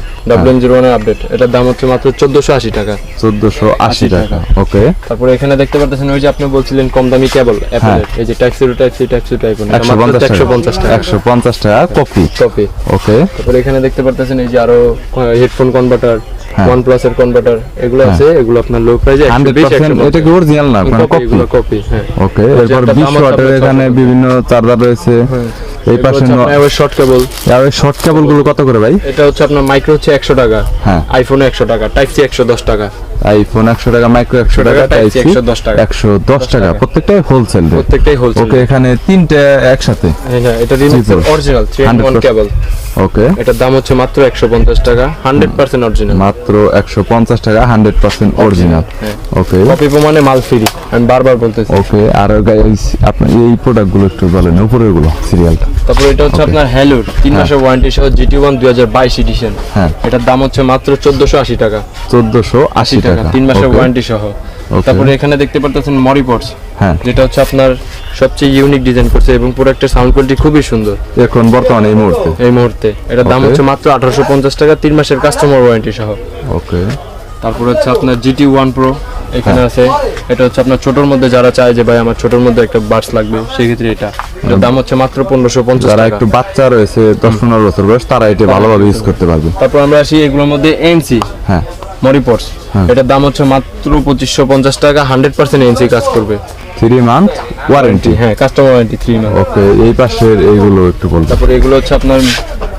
[SPEAKER 1] WM-01 এর আপডেট, এটার দাম হচ্ছে মাত্র 1480 টাকা।
[SPEAKER 3] 1480 টাকা। ওকে।
[SPEAKER 1] তারপরে এখানে দেখতে পাচ্ছেন ওই যে আপনি বলছিলেন কম দামি কেবল অ্যাপেলের, এই যে type C to type C type 150 টাকা।
[SPEAKER 3] 150 টাকা কপি। ওকে।
[SPEAKER 1] তারপরে এখানে দেখতে পাচ্ছেন এই যে আরো হেডফোন কনভার্টার, OnePlus এর কনভার্টার এগুলো আছে, এগুলো আপনার লো প্রাইসে
[SPEAKER 3] 100% এটা কি অরিজিনাল না কোনো কপি?
[SPEAKER 1] এগুলো কপি। হ্যাঁ
[SPEAKER 3] ওকে। এরপর 20 ওয়াটের এখানে বিভিন্ন চার্জার রয়েছে। এই পাশে
[SPEAKER 1] শর্ট কেবল।
[SPEAKER 3] আর এই শর্ট কেবল গুলো কত করে ভাই?
[SPEAKER 1] এটা হচ্ছে আপনার মাইক্রো হচ্ছে 100 টাকা,
[SPEAKER 3] হ্যাঁ
[SPEAKER 1] আইফোনে 100 টাকা, টাইপ সি 110 টাকা।
[SPEAKER 3] আইফোন 100 টাকা, মাইক্রো 100 টাকা, টাইপ সি
[SPEAKER 1] 110 টাকা।
[SPEAKER 3] 110 টাকা। প্রত্যেকটাই হোলসেল রেট।
[SPEAKER 1] প্রত্যেকটাই হোলসেল।
[SPEAKER 3] ওকে। এখানে তিনটে একসাথে।
[SPEAKER 1] হ্যাঁ এটা রিমোট অরিজিনাল 3-in-1 কেবল।
[SPEAKER 3] ওকে।
[SPEAKER 1] এটার দাম হচ্ছে মাত্র 150 টাকা, 100% অরিজিনাল।
[SPEAKER 3] মাত্র 150 টাকা, 100% অরিজিনাল। ওকে।
[SPEAKER 1] কপি প্রমাণে মাল ফ্রি, আমি বারবার বলতেছি।
[SPEAKER 3] ওকে। আর গাইস আপনি এই প্রোডাক্ট গুলো একটু বলেন, উপরের গুলো সিরিয়ালটা।
[SPEAKER 1] তারপর এটা হচ্ছে আপনার হ্যালোর 3 মাসের ওয়ারেন্টি সহ GT1 2022 এডিশন।
[SPEAKER 3] হ্যাঁ
[SPEAKER 1] এটার দাম হচ্ছে মাত্র 1480 টাকা।
[SPEAKER 3] 1480 টাকা
[SPEAKER 1] 3 মাসের ওয়ারেন্টি সহ।
[SPEAKER 3] ওকে।
[SPEAKER 1] তারপরে এখানে দেখতে পাচ্ছেন মরিপটস,
[SPEAKER 3] হ্যাঁ
[SPEAKER 1] যেটা হচ্ছে আপনার সবচেয়ে ইউনিক ডিজাইন করছে এবং প্রোডাক্টের সাউন্ড কোয়ালিটি খুবই সুন্দর
[SPEAKER 3] এখন বর্তমানে এই মুহূর্তে।
[SPEAKER 1] এই মুহূর্তে। এটার দাম
[SPEAKER 3] Okay.
[SPEAKER 1] হচ্ছে মাত্র 1850 টাকা, 3 মাসের কাস্টমার ওয়ারেন্টি সহ।
[SPEAKER 3] ওকে।
[SPEAKER 1] তারপর হচ্ছে আপনার GT1 Pro এখানে আছে। এটা হচ্ছে আপনার ছোটর মধ্যে যারা চায় যে ভাই আমার ছোটর মধ্যে একটা বাডস লাগবে, সেই ক্ষেত্রে এটার দাম হচ্ছে মাত্র 1550
[SPEAKER 3] যারা
[SPEAKER 1] টাকা।
[SPEAKER 3] একটু বাচ্চা রয়েছে 10-15 বছর বয়স, তারা এটা ভালোভাবে ইউজ করতে পারবে।
[SPEAKER 1] তারপর আমরা আসি এগুলোর মধ্যে ANC
[SPEAKER 3] হ্যাঁ
[SPEAKER 1] মরিপটস, এটার দাম হচ্ছে মাত্র 2550 টাকা, 100% ANC কাজ করবে।
[SPEAKER 3] 3 মান্থ ওয়ারেন্টি।
[SPEAKER 1] হ্যাঁ কাস্টমার ওয়ারেন্টি 3 মান্থ।
[SPEAKER 3] ওকে। এই পাশের এইগুলো একটু বলবেন।
[SPEAKER 1] তারপর এগুলো হচ্ছে আপনার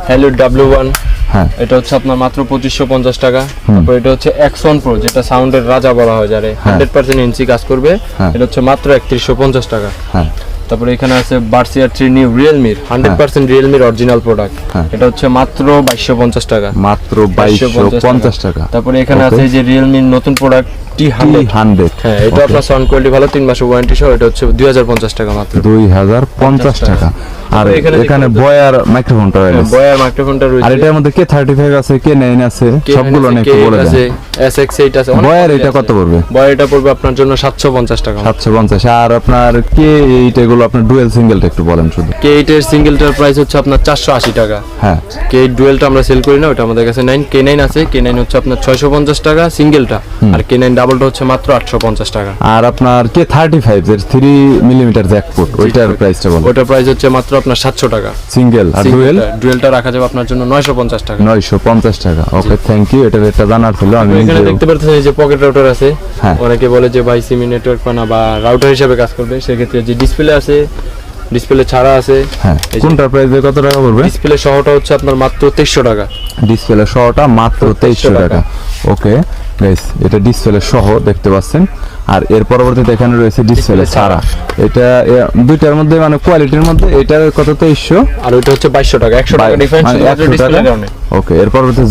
[SPEAKER 1] হ্যালো W1,
[SPEAKER 3] হ্যাঁ
[SPEAKER 1] এটা হচ্ছে আপনার মাত্র 2550 টাকা। তারপর এটা হচ্ছে Axon Pro, যেটা সাউন্ডের রাজা বলা হয় যারে, 100% ANC কাজ করবে,
[SPEAKER 3] হ্যাঁ।
[SPEAKER 1] এটা হচ্ছে মাত্র 3150 টাকা।
[SPEAKER 3] হ্যাঁ
[SPEAKER 1] তারপরে এখানে আছে বার্সিয়ার 3 নিউ রিয়েলমির 100% রিয়েলমির অরিজিনাল প্রোডাক্ট,
[SPEAKER 3] হ্যাঁ।
[SPEAKER 1] এটা হচ্ছে মাত্র 2250 টাকা।
[SPEAKER 3] মাত্র 2250 টাকা।
[SPEAKER 1] তারপরে এখানে
[SPEAKER 3] Okay.
[SPEAKER 1] আছে এই যে রিয়েলমির নতুন প্রোডাক্ট T100,
[SPEAKER 3] 100।
[SPEAKER 1] হ্যাঁ এটা আপনার সাউন্ড কোয়ালিটি ভালো, 3 মাসের ওয়ারেন্টি সহ, এটা হচ্ছে 2050 টাকা মাত্র।
[SPEAKER 3] 2050 টাকা। আর
[SPEAKER 1] এখানে
[SPEAKER 3] এখানে বয়ার মাইক্রোফোনটা রয়েছে।
[SPEAKER 1] বয়ার মাইক্রোফোনটা
[SPEAKER 3] আর
[SPEAKER 1] রয়েছে,
[SPEAKER 3] এটার মধ্যে K35 আছে, K9 আছে, সবগুলো নিয়ে একটু বলে দেন।
[SPEAKER 1] SX8 আছে। অনেক
[SPEAKER 3] বয়ার
[SPEAKER 1] quality
[SPEAKER 3] এটা
[SPEAKER 1] আছে।
[SPEAKER 3] কত পড়বে?
[SPEAKER 1] বয়ার এটা পড়বে আপনার জন্য 750 টাকা।
[SPEAKER 3] 750। আর আপনার K8 এগুলো আপনার ডুয়েল সিঙ্গেলটা একটু বলেন শুধু।
[SPEAKER 1] K8 এর সিঙ্গেলটার প্রাইস হচ্ছে আপনার 480 টাকা।
[SPEAKER 3] হ্যাঁ
[SPEAKER 1] K8 ডুয়েলটা আমরা সেল করি না, ওটা আমাদের কাছে K9 আছে। K9 হচ্ছে আপনার 650 টাকা সিঙ্গেলটা, আর K9 ডাবলটা হচ্ছে মাত্র 850 টাকা।
[SPEAKER 3] আর আপনার K35 এর 3 মিলিমিটার জ্যাকপট, ওইটার প্রাইসটা বলুন।
[SPEAKER 1] ওটার প্রাইস হচ্ছে মাত্র আপনার 700 টাকা।
[SPEAKER 3] সিঙ্গেল আর ডুয়েল
[SPEAKER 1] ডুয়েলটা রাখা যাবে আপনার জন্য 950 টাকা।
[SPEAKER 3] 950 টাকা। ওকে, থ্যাংক ইউ। এটা রেটটা জানার ছিল আমি
[SPEAKER 1] এখানে
[SPEAKER 3] নিজেও।
[SPEAKER 1] দেখতে পাচ্ছেন এই যে পকেট রাউটার আছে।
[SPEAKER 3] হ্যাঁ।
[SPEAKER 1] অনেকে বলে যে ভাই সিমি নেটওয়ার্ক পানা বা রাউটার হিসেবে কাজ করবে, সেক্ষেত্রে যে ডিসপ্লে আছে, ডিসপ্লে ছাড়া আছে।
[SPEAKER 3] হ্যাঁ,
[SPEAKER 1] এই যে
[SPEAKER 3] কোনটার প্রাইস কত টাকা পড়বে?
[SPEAKER 1] ডিসপ্লে সহটা হচ্ছে আপনার মাত্র 2300 টাকা।
[SPEAKER 3] ডিসপ্লে সহটা মাত্র 2300 টাকা। ওকে গাইস, এটা ডিসপ্লে সহ দেখতে পাচ্ছেন। আর এর পরবর্তীতে এখানে রয়েছে ডিসপ্লে ছাড়া। এটা দুইটার মধ্যে মানে কোয়ালিটির মধ্যে এটার কত 2300,
[SPEAKER 1] আর ওইটা হচ্ছে 2200 টাকা, 100 টাকা ডিফারেন্স
[SPEAKER 3] মানে 100
[SPEAKER 1] ডিসপ্লের
[SPEAKER 3] টাকা।
[SPEAKER 1] কারণে।
[SPEAKER 3] ওকে, এর পরবর্তীতে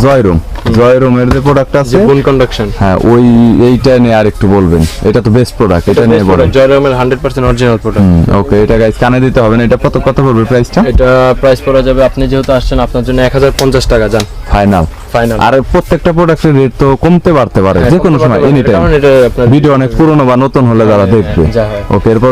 [SPEAKER 3] জয়রুমের যে প্রোডাক্ট আছে,
[SPEAKER 1] বোন কন্ডাকশন,
[SPEAKER 3] হ্যাঁ ওই এইটা নিয়ে আর একটু বলবেন। এটা তো বেস্ট প্রোডাক্ট, এটা নিয়ে বলেন।
[SPEAKER 1] জয়রামের 100% অরিজিনাল প্রোডাক্ট।
[SPEAKER 3] ওকে, এটা গাইস কানে দিতে হবে না। এটা কত পড়বে প্রাইসটা?
[SPEAKER 1] এটা প্রাইস পড়া যাবে, আপনি যেহেতু আসছেন আপনার জন্য 1050 টাকা যান
[SPEAKER 3] ফাইনাল।
[SPEAKER 1] ফাইনাল।
[SPEAKER 3] আর প্রত্যেকটা প্রোডাক্টের রেট তো কমতে বাড়তে পারে যে কোনো সময়, এনি টাইম।
[SPEAKER 1] কারণ এটা আপনার
[SPEAKER 3] ভিডিও অনেক পুরনো বা নতুন হলে যারা দেখবে।
[SPEAKER 1] যা হয়।
[SPEAKER 3] ওকে, এরপর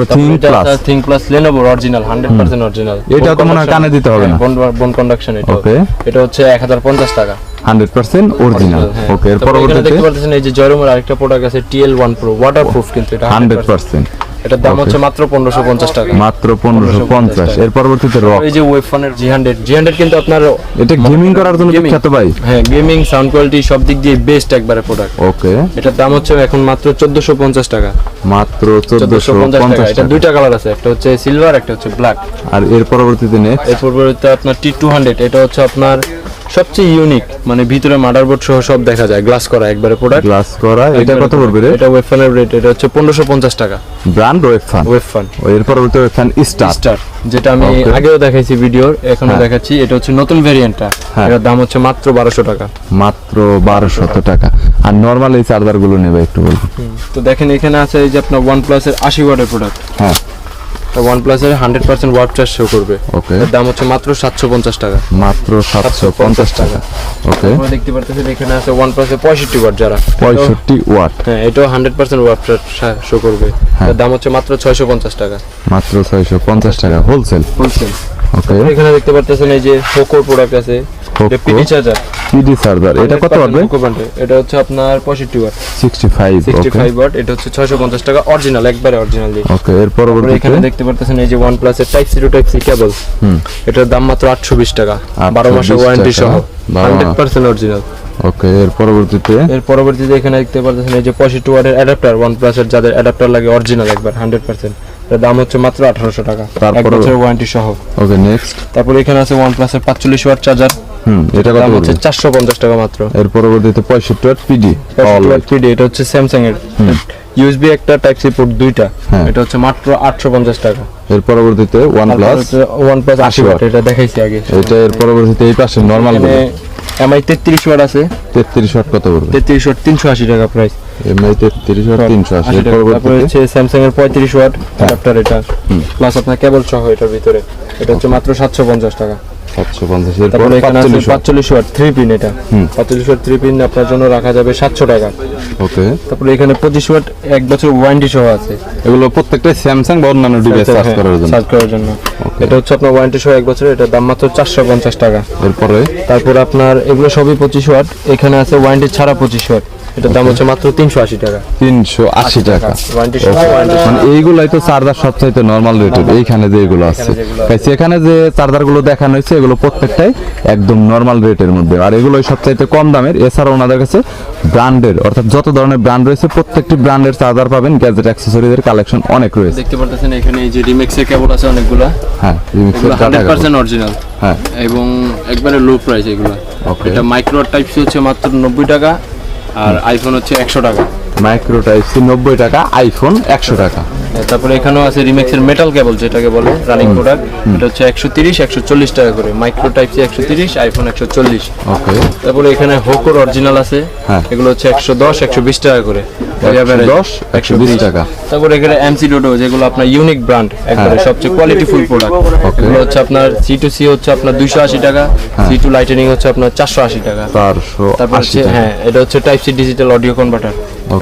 [SPEAKER 3] thing plus
[SPEAKER 1] Lenovo original 100% original.
[SPEAKER 3] এটা তো মনে হয় কানে দিতে হবে না।
[SPEAKER 1] বোন কন্ডাকশন এটা।
[SPEAKER 3] ওকে।
[SPEAKER 1] এটা হচ্ছে 1050 টাকা।
[SPEAKER 3] 100% অরিজিনাল। ওকে, এর
[SPEAKER 1] তারপর এখানে
[SPEAKER 3] পরবর্তীতে
[SPEAKER 1] দেখতে পাচ্ছেন এই যে জয়রুমের আরেকটা প্রোডাক্ট আছে TL1 Pro, ওয়াটারপ্রুফ, কিন্তু এটা
[SPEAKER 3] 100%।
[SPEAKER 1] এটার দাম হচ্ছে মাত্র 1550 টাকা।
[SPEAKER 3] মাত্র 1550। এর পরবর্তীতে রক।
[SPEAKER 1] এই যে ওয়েবফোনের G100 কিন্তু আপনার
[SPEAKER 3] এটা গেমিং করার জন্য বিখ্যাত ভাই।
[SPEAKER 1] হ্যাঁ, গেমিং সাউন্ড কোয়ালিটি সব দিক দিয়ে বেস্ট একবারে প্রোডাক্ট।
[SPEAKER 3] ওকে,
[SPEAKER 1] এটার দাম হচ্ছে এখন মাত্র 1450 টাকা।
[SPEAKER 3] মাত্র
[SPEAKER 1] 1450 টাকা।
[SPEAKER 3] 1450
[SPEAKER 1] এটা
[SPEAKER 3] টাকা।
[SPEAKER 1] দুইটা কালার আছে, একটা হচ্ছে সিলভার, একটা হচ্ছে ব্ল্যাক।
[SPEAKER 3] আর এর পরবর্তীতে নেক্সট
[SPEAKER 1] এর পরবর্তীতে আপনার T200, এটা হচ্ছে আপনার সবচেয়ে ইউনিক, মানে ভিতরে মাদারবোর্ড সহ সব দেখা যায়, গ্লাস করা একবারে প্রোডাক্ট।
[SPEAKER 3] গ্লাস করা। এটা কত পড়বে রে?
[SPEAKER 1] এটা ওয়েবফোনের রেট, এটা হচ্ছে 1550 টাকা।
[SPEAKER 3] ব্র্যান্ড ওয়েবফান।
[SPEAKER 1] ওয়েবফোন
[SPEAKER 3] এর পরবর্তীতে ওয়েবফান স্টার,
[SPEAKER 1] যেটা আমি
[SPEAKER 3] Okay.
[SPEAKER 1] আগেও দেখাইছি ভিডিওর, এখনো
[SPEAKER 3] হ্যাঁ।
[SPEAKER 1] দেখাচ্ছি। এটা হচ্ছে নতুন ভেরিয়েন্টটা,
[SPEAKER 3] হ্যাঁ।
[SPEAKER 1] এটার দাম হচ্ছে মাত্র 1200 টাকা।
[SPEAKER 3] মাত্র 1200 টাকা। আর নরমাল এই চার্জার গুলো নেবে একটু বলুন।
[SPEAKER 1] তো দেখেন এখানে আছে এই যে আপনার OnePlus এর 80 ওয়াটের প্রোডাক্ট।
[SPEAKER 3] হ্যাঁ,
[SPEAKER 1] OnePlus এর 100% ওয়াট চার্জ শো করবে।
[SPEAKER 3] ওকে,
[SPEAKER 1] এর দাম হচ্ছে মাত্র 750 টাকা।
[SPEAKER 3] মাত্র 750 টাকা। ওকে,
[SPEAKER 1] আপনারা দেখতে পারতেছেন এখানে আছে OnePlus এর 65 ওয়াট যারা
[SPEAKER 3] 65 ওয়াট।
[SPEAKER 1] হ্যাঁ, এটাও 100% ওয়াট চার্জ শো করবে। এর দাম হচ্ছে মাত্র 650 টাকা।
[SPEAKER 3] মাত্র 650 টাকা হোলসেল। ওকে,
[SPEAKER 1] এখানে দেখতে পারতেছেন এই যে Poco প্রোডাক্ট আছে, এটা
[SPEAKER 3] Poco।
[SPEAKER 1] PD charger.
[SPEAKER 3] PD charger, এটা কত ওয়াট ভাই?
[SPEAKER 1] Poco brand এর। এটা হচ্ছে আপনার 65 ওয়াট।
[SPEAKER 3] 65
[SPEAKER 1] ওয়াট। এটা হচ্ছে 650 টাকা অরিজিনাল, একবারে অরিজিনাল দিয়ে।
[SPEAKER 3] ওকে, এর
[SPEAKER 1] তারপরে
[SPEAKER 3] পরবর্তীতে
[SPEAKER 1] এখানে দেখতে পারতেছেন এই যে OnePlus এর type C to type C cable. এটার দাম মাত্র 820 টাকা, 12 মাসের
[SPEAKER 3] 820
[SPEAKER 1] ওয়ারেন্টি
[SPEAKER 3] টাকা,
[SPEAKER 1] সহ,
[SPEAKER 3] 12
[SPEAKER 1] 100% অরিজিনাল।
[SPEAKER 3] ওকে, এর পরবর্তীতে
[SPEAKER 1] এর পরবর্তীতে এখানে দেখতে পারতেছেন এই যে 65 ওয়াটের অ্যাডাপ্টার, OnePlus এর যাদের অ্যাডাপ্টার লাগে অরিজিনাল একবার 100%, এর দাম হচ্ছে মাত্র 1800 টাকা, এক
[SPEAKER 3] তারপরে-
[SPEAKER 1] বছরের ওয়ারেন্টি সহ।
[SPEAKER 3] ওকে, নেক্সট।
[SPEAKER 1] তারপরে এখানে আছে OnePlus এর 45 ওয়াট চার্জার,
[SPEAKER 3] এটা কত
[SPEAKER 1] দাম হচ্ছে
[SPEAKER 3] পড়বে?
[SPEAKER 1] 450 টাকা মাত্র।
[SPEAKER 3] এর পরবর্তীতে 65 ওয়াট পিডি
[SPEAKER 1] 45 ওয়াট PD, এটা হচ্ছে স্যামসাং এর, ইউএসবি একটা টাইপ সি পোর্ট দুইটা,
[SPEAKER 3] হ্যাঁ।
[SPEAKER 1] এটা হচ্ছে মাত্র 850 টাকা।
[SPEAKER 3] এর পরবর্তীতে OnePlus,
[SPEAKER 1] OnePlus 80 ওয়াট, এটা দেখাইছি আগে।
[SPEAKER 3] এটা এর পরবর্তীতে এই পাশে নরমাল
[SPEAKER 1] এখানে MI 33 ওয়াট আছে,
[SPEAKER 3] 33 ওয়াট কত পড়বে?
[SPEAKER 1] 33 ওয়াট 380 টাকা প্রাইস।
[SPEAKER 3] MI 33 watt 380। এর
[SPEAKER 1] তারপরে
[SPEAKER 3] পরবর্তীতে
[SPEAKER 1] হচ্ছে স্যামসাং এর 35 ওয়াট অ্যাডাপ্টার, এটা প্লাস আপনার কেবল সহ এটার ভিতরে, এটা হচ্ছে মাত্র 750 টাকা।
[SPEAKER 3] 750। এর
[SPEAKER 1] তারপরে এখানে আছে
[SPEAKER 3] 45 ওয়াট।
[SPEAKER 1] 45 ওয়াট 3 পিন, এটা 45 ওয়াট 3 পিন আপনার জন্য রাখা যাবে 700 টাকা।
[SPEAKER 3] ওকে,
[SPEAKER 1] তারপরে এখানে 25 ওয়াট 1 বছর ওয়ারেন্টি সহ আছে,
[SPEAKER 3] এগুলো প্রত্যেকটা স্যামসাং বা অন্যান্য ডিভাইস চার্জ
[SPEAKER 1] হ্যাঁ,
[SPEAKER 3] করার জন্য।
[SPEAKER 1] চার্জ করার জন্য। এটা হচ্ছে আপনার ওয়ারেন্টি সহ 1 বছর, এটার দাম মাত্র 450 টাকা।
[SPEAKER 3] এরপরে
[SPEAKER 1] তারপর আপনার এগুলো সবই 25 ওয়াট, এখানে আছে ওয়ারেন্টি ছাড়া 25 ওয়াট, এটার দাম হচ্ছে মাত্র 380 টাকা।
[SPEAKER 3] 380 টাকা।
[SPEAKER 1] ওয়ারেন্টি সহ, ওয়ারেন্টি
[SPEAKER 3] মানে এইগুলাই তো চার্জার সবচাইতে নরমাল রেটের। এইখানে যে এগুলো আছে, গাইস, এখানে যে চার্জার গুলো দেখানো হয়েছে এগুলো প্রত্যেকটাই একদম নরমাল রেটের মধ্যে, আর এগুলোই সবচাইতে কম দামের। এছাড়া ওনাদের কাছে ব্র্যান্ডের, অর্থাৎ যত ধরনের ব্র্যান্ড রয়েছে প্রত্যেকটি ব্র্যান্ডের চার্জার পাবেন। গ্যাজেট অ্যাকসেসরিজের কালেকশন অনেক রয়েছে।
[SPEAKER 1] দেখতে পারতেছেন এখানে এই যে রিমিক্সের কেবল আছে অনেকগুলা,
[SPEAKER 3] হ্যাঁ, রিমিক্সের
[SPEAKER 1] এগুলো 100% অরিজিনাল
[SPEAKER 3] হ্যাঁ,
[SPEAKER 1] এবং একবারে লো প্রাইস এগুলো।
[SPEAKER 3] Okay.
[SPEAKER 1] এটা মাইক্রো টাইপ সি হচ্ছে মাত্র 90 টাকা, আর আইফোন হচ্ছে 100 টাকা।
[SPEAKER 3] মাইক্রো টাইপ সি 90 টাকা, আইফোন 100 টাকা।
[SPEAKER 1] তারপরে এখানেও আছে রিমিক্সের মেটাল কেবল, যেটাকে বলে রানিং প্রোডাক্ট, এটা হচ্ছে 130 140 টাকা করে, মাইক্রো টাইপ সি 130, আইফোন 140।
[SPEAKER 3] ওকে,
[SPEAKER 1] তারপরে এখানে হোকোর অরিজিনাল আছে,
[SPEAKER 3] হ্যাঁ।
[SPEAKER 1] এগুলো হচ্ছে 110 120 টাকা করে,
[SPEAKER 3] 110 120 টাকা।
[SPEAKER 1] তারপরে এখানে এমসি ডোডো, যেগুলো আপনার ইউনিক ব্র্যান্ড, একবারে সবচেয়ে কোয়ালিটি ফুল প্রোডাক্ট, এগুলো হচ্ছে আপনার C2C হচ্ছে আপনার 280 টাকা, C2 লাইটেনিং হচ্ছে আপনার 480 টাকা। তারপর
[SPEAKER 3] 480
[SPEAKER 1] হচ্ছে
[SPEAKER 3] টাকা।
[SPEAKER 1] হ্যাঁ, এটা হচ্ছে type C digital audio converter,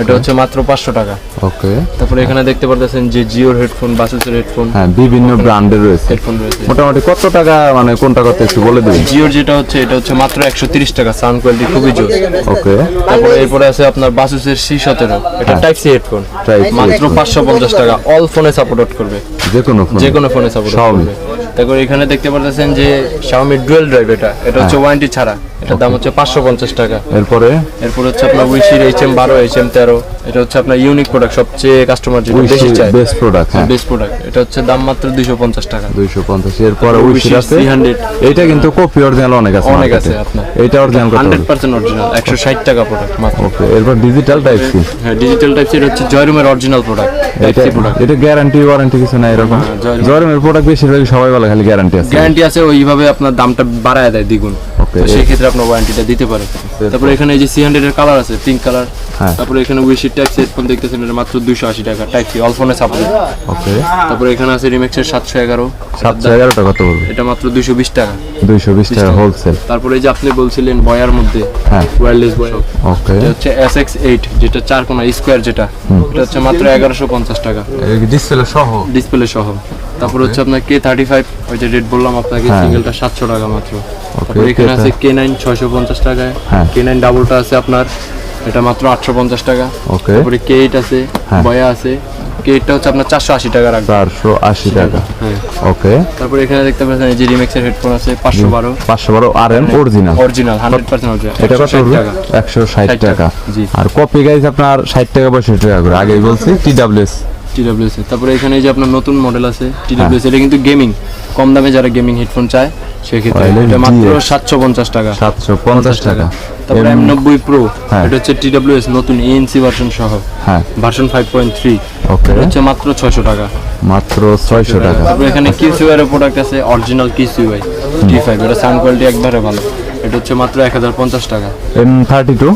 [SPEAKER 1] এটা হচ্ছে মাত্র 500 টাকা।
[SPEAKER 3] ওকে,
[SPEAKER 1] তারপরে এখানে দেখতে পারতেছেন যে জিওর হেডফোন, বাসুসের হেডফোন,
[SPEAKER 3] হ্যাঁ, বিভিন্ন ব্র্যান্ডের রয়েছে।
[SPEAKER 1] হেডফোন রয়েছে।
[SPEAKER 3] মোটামুটি কত টাকা, মানে কোনটা কত একটু বলে দিন।
[SPEAKER 1] জিওর যেটা হচ্ছে এটা হচ্ছে মাত্র 130 টাকা, সাউন্ড কোয়ালিটি খুবই জোর।
[SPEAKER 3] ওকে,
[SPEAKER 1] তারপরে এরপরে আছে আপনার বাসুসের C17, এটা type C headphone,
[SPEAKER 3] Type C
[SPEAKER 1] মাত্র
[SPEAKER 3] headphone।
[SPEAKER 1] 550 টাকা, অল ফোনে সাপোর্ট করবে,
[SPEAKER 3] যে কোনো ফোন,
[SPEAKER 1] যে কোনো ফোনে সাপোর্ট
[SPEAKER 3] Xiaomi।
[SPEAKER 1] করবে। তারপরে এখানে দেখতে পারতেছেন যে Xiaomi ডুয়াল ড্রাইভ, এটা হচ্ছে ওয়ারেন্টি ছাড়া, এটার দাম হচ্ছে 550 টাকা।
[SPEAKER 3] এরপরে
[SPEAKER 1] এরপর হচ্ছে আপনার উইশির HM12 HM13, এটা হচ্ছে আপনার ইউনিক প্রোডাক্ট, সবচেয়ে কাস্টমার যেটা বেশি চায়,
[SPEAKER 3] বেস্ট প্রোডাক্ট, হ্যাঁ,
[SPEAKER 1] বেস্ট প্রোডাক্ট, এটা হচ্ছে দাম মাত্র 250 টাকা।
[SPEAKER 3] 250। এরপরে উইশির আছে
[SPEAKER 1] 300,
[SPEAKER 3] এইটা কিন্তু কপি অরিজিনাল অনেক আছে,
[SPEAKER 1] অনেক
[SPEAKER 3] market
[SPEAKER 1] আছে
[SPEAKER 3] এ।
[SPEAKER 1] আপনার,
[SPEAKER 3] এইটা অরিজিনাল কত?
[SPEAKER 1] 100% অরিজিনাল, 160 টাকা প্রোডাক্ট মাত্র।
[SPEAKER 3] ওকে, এরপর ডিজিটাল টাইপ সি,
[SPEAKER 1] হ্যাঁ, ডিজিটাল টাইপ সি, এটা হচ্ছে জয়রুমের অরিজিনাল প্রোডাক্ট, টাইপ
[SPEAKER 3] এটা
[SPEAKER 1] সি প্রোডাক্ট।
[SPEAKER 3] এটা গ্যারান্টি ওয়ারেন্টি কিছু নাই এরকম?
[SPEAKER 1] Jorium।
[SPEAKER 3] জরমের প্রোডাক্ট বেশিরভাগ সবাই বলে খালি গ্যারান্টি আছে।
[SPEAKER 1] গ্যারান্টি আছে, ওইভাবে আপনার দামটা বাড়ায় দেয় দ্বিগুণ,
[SPEAKER 3] ওকে,
[SPEAKER 1] তো সেই ক্ষেত্রে আপনার ওয়ারেন্টিটা দিতে পারে। তারপরে এখানে এই যে C100 এর কালার আছে, পিঙ্ক কালার।
[SPEAKER 3] হ্যাঁ।
[SPEAKER 1] তারপরে এখানে উইশির টাইপ সি হেডফোন দেখতেছেন, এটা মাত্র 280 টাকা, টাইপ সি অল ফোনে সাপোর্ট।
[SPEAKER 3] ওকে,
[SPEAKER 1] তারপরে এখানে আছে রিমেক্সের 711,
[SPEAKER 3] 711 টাকা কত পড়বে?
[SPEAKER 1] এটা মাত্র 220 টাকা।
[SPEAKER 3] 220 টাকা হোলসেল।
[SPEAKER 1] তারপরে এই যে আপনি বলছিলেন বয়ার মধ্যে,
[SPEAKER 3] হ্যাঁ,
[SPEAKER 1] ওয়্যারলেস বয়ার,
[SPEAKER 3] ওকে,
[SPEAKER 1] এটা হচ্ছে SX8, যেটা 4 কোণা স্কোয়ার, যেটা এটা হচ্ছে মাত্র 1150 টাকা,
[SPEAKER 3] ডিসপ্লে সহ।
[SPEAKER 1] ডিসপ্লে সহ। তারপর হচ্ছে আপনার K35, ওই যে রেট বললাম আপনাকে,
[SPEAKER 3] হ্যাঁ।
[SPEAKER 1] সিঙ্গেলটা 700 টাকা মাত্র। তারপর এখানে আছে K9 650 টাকায়,
[SPEAKER 3] হ্যাঁ।
[SPEAKER 1] K9 ডাবলটা আছে আপনার, এটা মাত্র 850 টাকা।
[SPEAKER 3] ওকে,
[SPEAKER 1] তারপরে K8 আছে,
[SPEAKER 3] হ্যাঁ।
[SPEAKER 1] বয়া আছে, K8টা হচ্ছে আপনার 480 টাকা রাখবে।
[SPEAKER 3] 480 টাকা।
[SPEAKER 1] হ্যাঁ।
[SPEAKER 3] ওকে,
[SPEAKER 1] তারপরে এখানে দেখতে পাচ্ছেন এই যে রিমেক্সের হেডফোন আছে 512,
[SPEAKER 3] 512 RM অরিজিনাল।
[SPEAKER 1] অরিজিনাল 100% অরিজিনাল,
[SPEAKER 3] এটা কত
[SPEAKER 1] 160
[SPEAKER 3] পড়বে?
[SPEAKER 1] টাকা।
[SPEAKER 3] 160 টাকা।
[SPEAKER 1] জি।
[SPEAKER 3] আর কপি গাইস আপনার 60 টাকা 65 টাকা করে, আগেই বলছি TWS।
[SPEAKER 1] TWS এর। তারপরে এখানে এই যে আপনার নতুন মডেল আছে TWS, এটা কিন্তু গেমিং, কম দামে যারা গেমিং হেডফোন চায় সেক্ষেত্রে
[SPEAKER 3] Wireless
[SPEAKER 1] এটা মাত্র
[SPEAKER 3] DX
[SPEAKER 1] 750 টাকা।
[SPEAKER 3] 750 টাকা।
[SPEAKER 1] তারপরে M90 Pro,
[SPEAKER 3] হ্যাঁ।
[SPEAKER 1] এটা হচ্ছে TWS নতুন ANC ভার্সন সহ,
[SPEAKER 3] হ্যাঁ,
[SPEAKER 1] ভার্সন 5.3,
[SPEAKER 3] ওকে,
[SPEAKER 1] এটা হচ্ছে মাত্র 600 টাকা।
[SPEAKER 3] মাত্র 600 টাকা।
[SPEAKER 1] তারপরে এখানে QCY এর প্রোডাক্ট আছে, অরিজিনাল QCY T5, এটা সাউন্ড কোয়ালিটি একবারে ভালো, এটা হচ্ছে মাত্র 1050 টাকা।
[SPEAKER 3] M32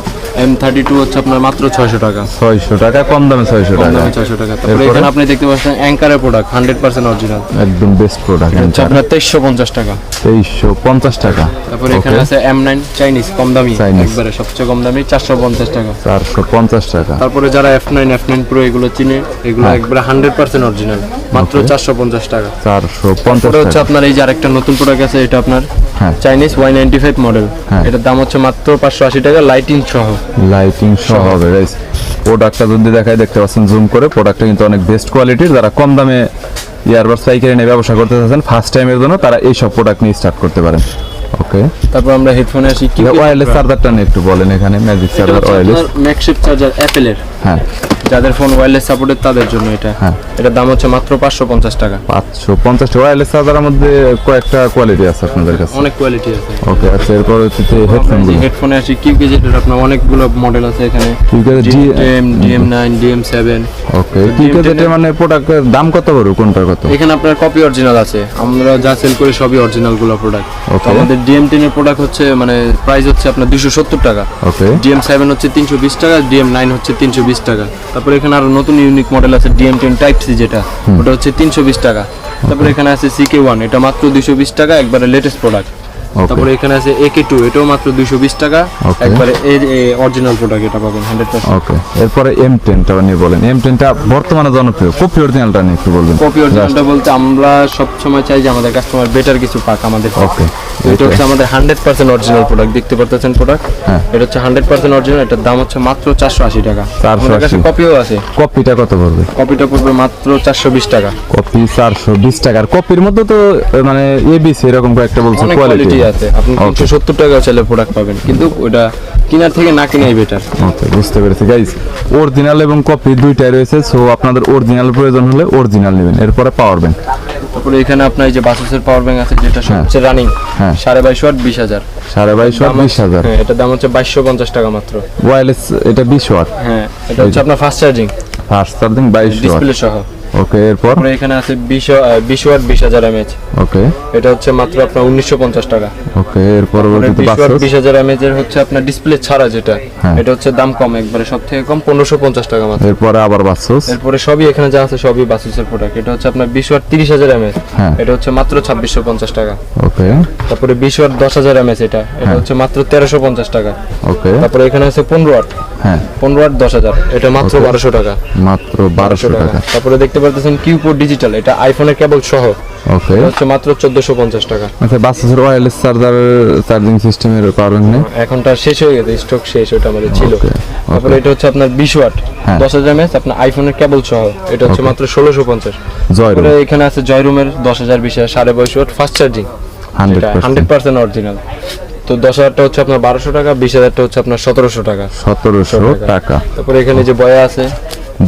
[SPEAKER 1] M32 হচ্ছে আপনার মাত্র 600 টাকা,
[SPEAKER 3] 600 টাকা, কম দামে 600
[SPEAKER 1] কম
[SPEAKER 3] টাকা।
[SPEAKER 1] দামে 600 টাকা। তারপরে
[SPEAKER 3] এরপরে?
[SPEAKER 1] এখানে আপনি দেখতে পাচ্ছেন অ্যাঙ্কারের প্রোডাক্ট 100% অরিজিনাল,
[SPEAKER 3] একদম বেস্ট প্রোডাক্ট,
[SPEAKER 1] হচ্ছে আপনার 2350 টাকা।
[SPEAKER 3] 2350 টাকা।
[SPEAKER 1] তারপরে এখানে আছে M9 চাইনিজ কম দামি,
[SPEAKER 3] Chinese।
[SPEAKER 1] একবারে সবচেয়ে কম দামি 450 টাকা।
[SPEAKER 3] 450 টাকা।
[SPEAKER 1] তারপরে যারা F9 Pro এগুলো চিনে, এগুলো একবারে 100% অরিজিনাল, মাত্র 450 টাকা।
[SPEAKER 3] 450
[SPEAKER 1] তারপরে হচ্ছে
[SPEAKER 3] টাকা।
[SPEAKER 1] আপনার এই যে আরেকটা নতুন প্রোডাক্ট আছে, এটা আপনার
[SPEAKER 3] হ্যাঁ।
[SPEAKER 1] চাইনিজ Y95 মডেল,
[SPEAKER 3] হ্যাঁ।
[SPEAKER 1] এটার দাম হচ্ছে মাত্র 580 টাকা, লাইটিং সহ।
[SPEAKER 3] লাইটিং সহ হবে গাইস। প্রোডাক্টটা যদি দেখাই, দেখতে পাচ্ছেন জুম করে, প্রোডাক্টটা কিন্তু অনেক বেস্ট কোয়ালিটির। যারা কম দামে ইয়ারবাডস পাইকারি নিয়ে ব্যবসা করতে চাচ্ছেন ফার্স্ট টাইমের জন্য, তারা এই সব প্রোডাক্ট নিয়ে স্টার্ট করতে পারেন। ওকে,
[SPEAKER 1] তারপর আমরা হেডফোনে আসি, কি
[SPEAKER 3] ওয়্যারলেস চার্জারটা নিয়ে একটু বলেন। এখানে ম্যাজিক চার্জার ওয়্যারলেস।
[SPEAKER 1] ম্যাকশিফট চার্জার অ্যাপেলের,
[SPEAKER 3] হ্যাঁ,
[SPEAKER 1] যাদের ফোন ওয়্যারলেস সাপোর্টেড তাদের জন্য এটা।
[SPEAKER 3] হ্যাঁ।
[SPEAKER 1] এটার দাম হচ্ছে মাত্র 550 টাকা।
[SPEAKER 3] 550 টাকা। ওয়্যারলেস চার্জারের মধ্যে কয়েকটা কোয়ালিটি আছে আপনাদের কাছে।
[SPEAKER 1] অনেক কোয়ালিটি আছে।
[SPEAKER 3] ওকে, আচ্ছা, এরপর হচ্ছে হেডফোনগুলো।
[SPEAKER 1] হেডফোনে আসি, কিউকেজের আপনার অনেকগুলো মডেল আছে এখানে, DM9, DM7।
[SPEAKER 3] ওকে, ঠিক আছে। এটা মানে প্রোডাক্টের দাম কত বড়, কোনটার কত?
[SPEAKER 1] এখানে আপনার কপি অরিজিনাল আছে, আমরা যা সেল করি সবই অরিজিনাল গুলো প্রোডাক্ট।
[SPEAKER 3] Okay.
[SPEAKER 1] আমাদের DM10 এর প্রোডাক্ট হচ্ছে মানে প্রাইস হচ্ছে আপনার 270 টাকা,
[SPEAKER 3] ওকে,
[SPEAKER 1] DM7 হচ্ছে 320 টাকা, DM9 হচ্ছে 320 টাকা। তারপরে এখানে আরো নতুন ইউনিক মডেল আছে DM10 টাইপ সি, যেটা ওটা হচ্ছে 320 টাকা। তারপরে এখানে আছে CK1, এটা মাত্র 220 টাকা, একবারে লেটেস্ট প্রোডাক্ট।
[SPEAKER 3] ওকে,
[SPEAKER 1] তারপরে এখানে আছে AK2, এটাও মাত্র 220 টাকা,
[SPEAKER 3] Okay.
[SPEAKER 1] একবারে অরিজিনাল প্রোডাক্ট, এটা পাবেন 100%।
[SPEAKER 3] ওকে। এরপরে M10টা নিয়ে বলেন। M10টা বর্তমানে জনপ্রিয়, কপি অরিজিনালটা নিয়ে একটু বলবেন।
[SPEAKER 1] কপি অরিজিনালটা বলতে আমরা সব সময় চাই যে আমাদের কাস্টমার বেটার কিছু পাক আমাদের থেকে।
[SPEAKER 3] ওকে,
[SPEAKER 1] এটা হচ্ছে আমাদের 100% অরিজিনাল প্রোডাক্ট, দেখতে পাচ্ছেন প্রোডাক্ট।
[SPEAKER 3] হ্যাঁ।
[SPEAKER 1] এটা হচ্ছে 100% অরিজিনাল, এটার দাম হচ্ছে মাত্র 480 টাকা।
[SPEAKER 3] 480
[SPEAKER 1] আমাদের কাছে কপিও আছে,
[SPEAKER 3] কপিটা কত পড়বে?
[SPEAKER 1] কপিটা পড়বে মাত্র 420 টাকা।
[SPEAKER 3] কপি 420 টাকা। আর কপির মধ্যে তো মানে ABC এরকম একটা বলছে
[SPEAKER 1] অনেক
[SPEAKER 3] কোয়ালিটি
[SPEAKER 1] কোয়ালিটি আছে, আপনি 370 টাকা চাইলে প্রোডাক্ট পাবেন, কিন্তু ওটা কিনার থেকে না কিনাই বেটার।
[SPEAKER 3] ওকে, বুঝতে পেরেছি গাইস। অরিজিনাল এবং কপি দুইটাই রয়েছে, সো আপনাদের অরিজিনাল প্রয়োজন হলে অরিজিনাল নেবেন। এরপরে পাওয়ার ব্যাংক।
[SPEAKER 1] তারপরে এখানে আপনার এই যে বাসুসের পাওয়ার ব্যাংক আছে, যেটা সবচেয়ে রানিং,
[SPEAKER 3] হ্যাঁ।
[SPEAKER 1] 22.5 ওয়াট 20,000।
[SPEAKER 3] 22.5 ওয়াট 20,000।
[SPEAKER 1] হ্যাঁ, এটার দাম হচ্ছে 2250 টাকা মাত্র।
[SPEAKER 3] ওয়্যারলেস এটা 20 ওয়াট।
[SPEAKER 1] হ্যাঁ, এটা হচ্ছে আপনার fast charging,
[SPEAKER 3] fast charging 22 watt.
[SPEAKER 1] Display সহ।
[SPEAKER 3] ওকে, এরপর?
[SPEAKER 1] তারপরে এখানে আছে 20 ওয়াট 20,000 mAh,
[SPEAKER 3] ওকে,
[SPEAKER 1] এটা হচ্ছে মাত্র আপনার 1950 টাকা।
[SPEAKER 3] ওকে, এর পরবর্তীতে
[SPEAKER 1] 20 ওয়াট
[SPEAKER 3] বাসস।
[SPEAKER 1] 20,000 mAh এর হচ্ছে আপনার ডিসপ্লে ছাড়া, যেটা
[SPEAKER 3] হ্যাঁ।
[SPEAKER 1] এটা হচ্ছে দাম কম, একবারে সব থেকে কম 1550 টাকা মাত্র।
[SPEAKER 3] এরপরে আবার বাসস।
[SPEAKER 1] এরপরে সবই এখানে যা আছে সবই বাসুসের প্রোডাক্ট। এটা হচ্ছে আপনার 20 ওয়াট 30,000 mAh,
[SPEAKER 3] হ্যাঁ।
[SPEAKER 1] এটা হচ্ছে মাত্র 2650 টাকা।
[SPEAKER 3] ওকে,
[SPEAKER 1] তারপরে 20 ওয়াট 10,000 mAh, এটা হচ্ছে মাত্র 1350 টাকা।
[SPEAKER 3] ওকে,
[SPEAKER 1] তারপরে এখানে আছে 15 ওয়াট,
[SPEAKER 3] হ্যাঁ,
[SPEAKER 1] 15 ওয়াট 10,000, এটা মাত্র 1200 টাকা।
[SPEAKER 3] মাত্র 1200 টাকা।
[SPEAKER 1] তারপরে দেখতে পাচ্ছেন কিউপোর্ট ডিজিটাল, এটা আইফোনের কেবল সহ,
[SPEAKER 3] ওকে,
[SPEAKER 1] এটা হচ্ছে মাত্র 1450 টাকা।
[SPEAKER 3] আচ্ছা, বাসসের ওয়্যারলেস চার্জার চার্জিং সিস্টেমের পাওয়ার ব্যাংক নেই?
[SPEAKER 1] এখনটা শেষ হয়ে গেছে, স্টক শেষ, ওটা আমাদের ছিল।
[SPEAKER 3] Okay,
[SPEAKER 1] তারপরে এটা হচ্ছে আপনার 20 ওয়াট
[SPEAKER 3] হ্যাঁ।
[SPEAKER 1] 10,000 mAh, আপনার আইফোনের কেবল সহ, এটা হচ্ছে মাত্র 1650।
[SPEAKER 3] জয়রুম
[SPEAKER 1] তারপরে এখানে আছে জয়রুমের 10,000 20,000 22 ওয়াট ফাস্ট চার্জিং,
[SPEAKER 3] 100%।
[SPEAKER 1] 100% অরিজিনাল। তো 10,000টা হচ্ছে আপনার 1200 টাকা, 20,000টা হচ্ছে আপনার 1700 টাকা।
[SPEAKER 3] 1700 টাকা।
[SPEAKER 1] তারপরে এখানে যে বয়া আছে,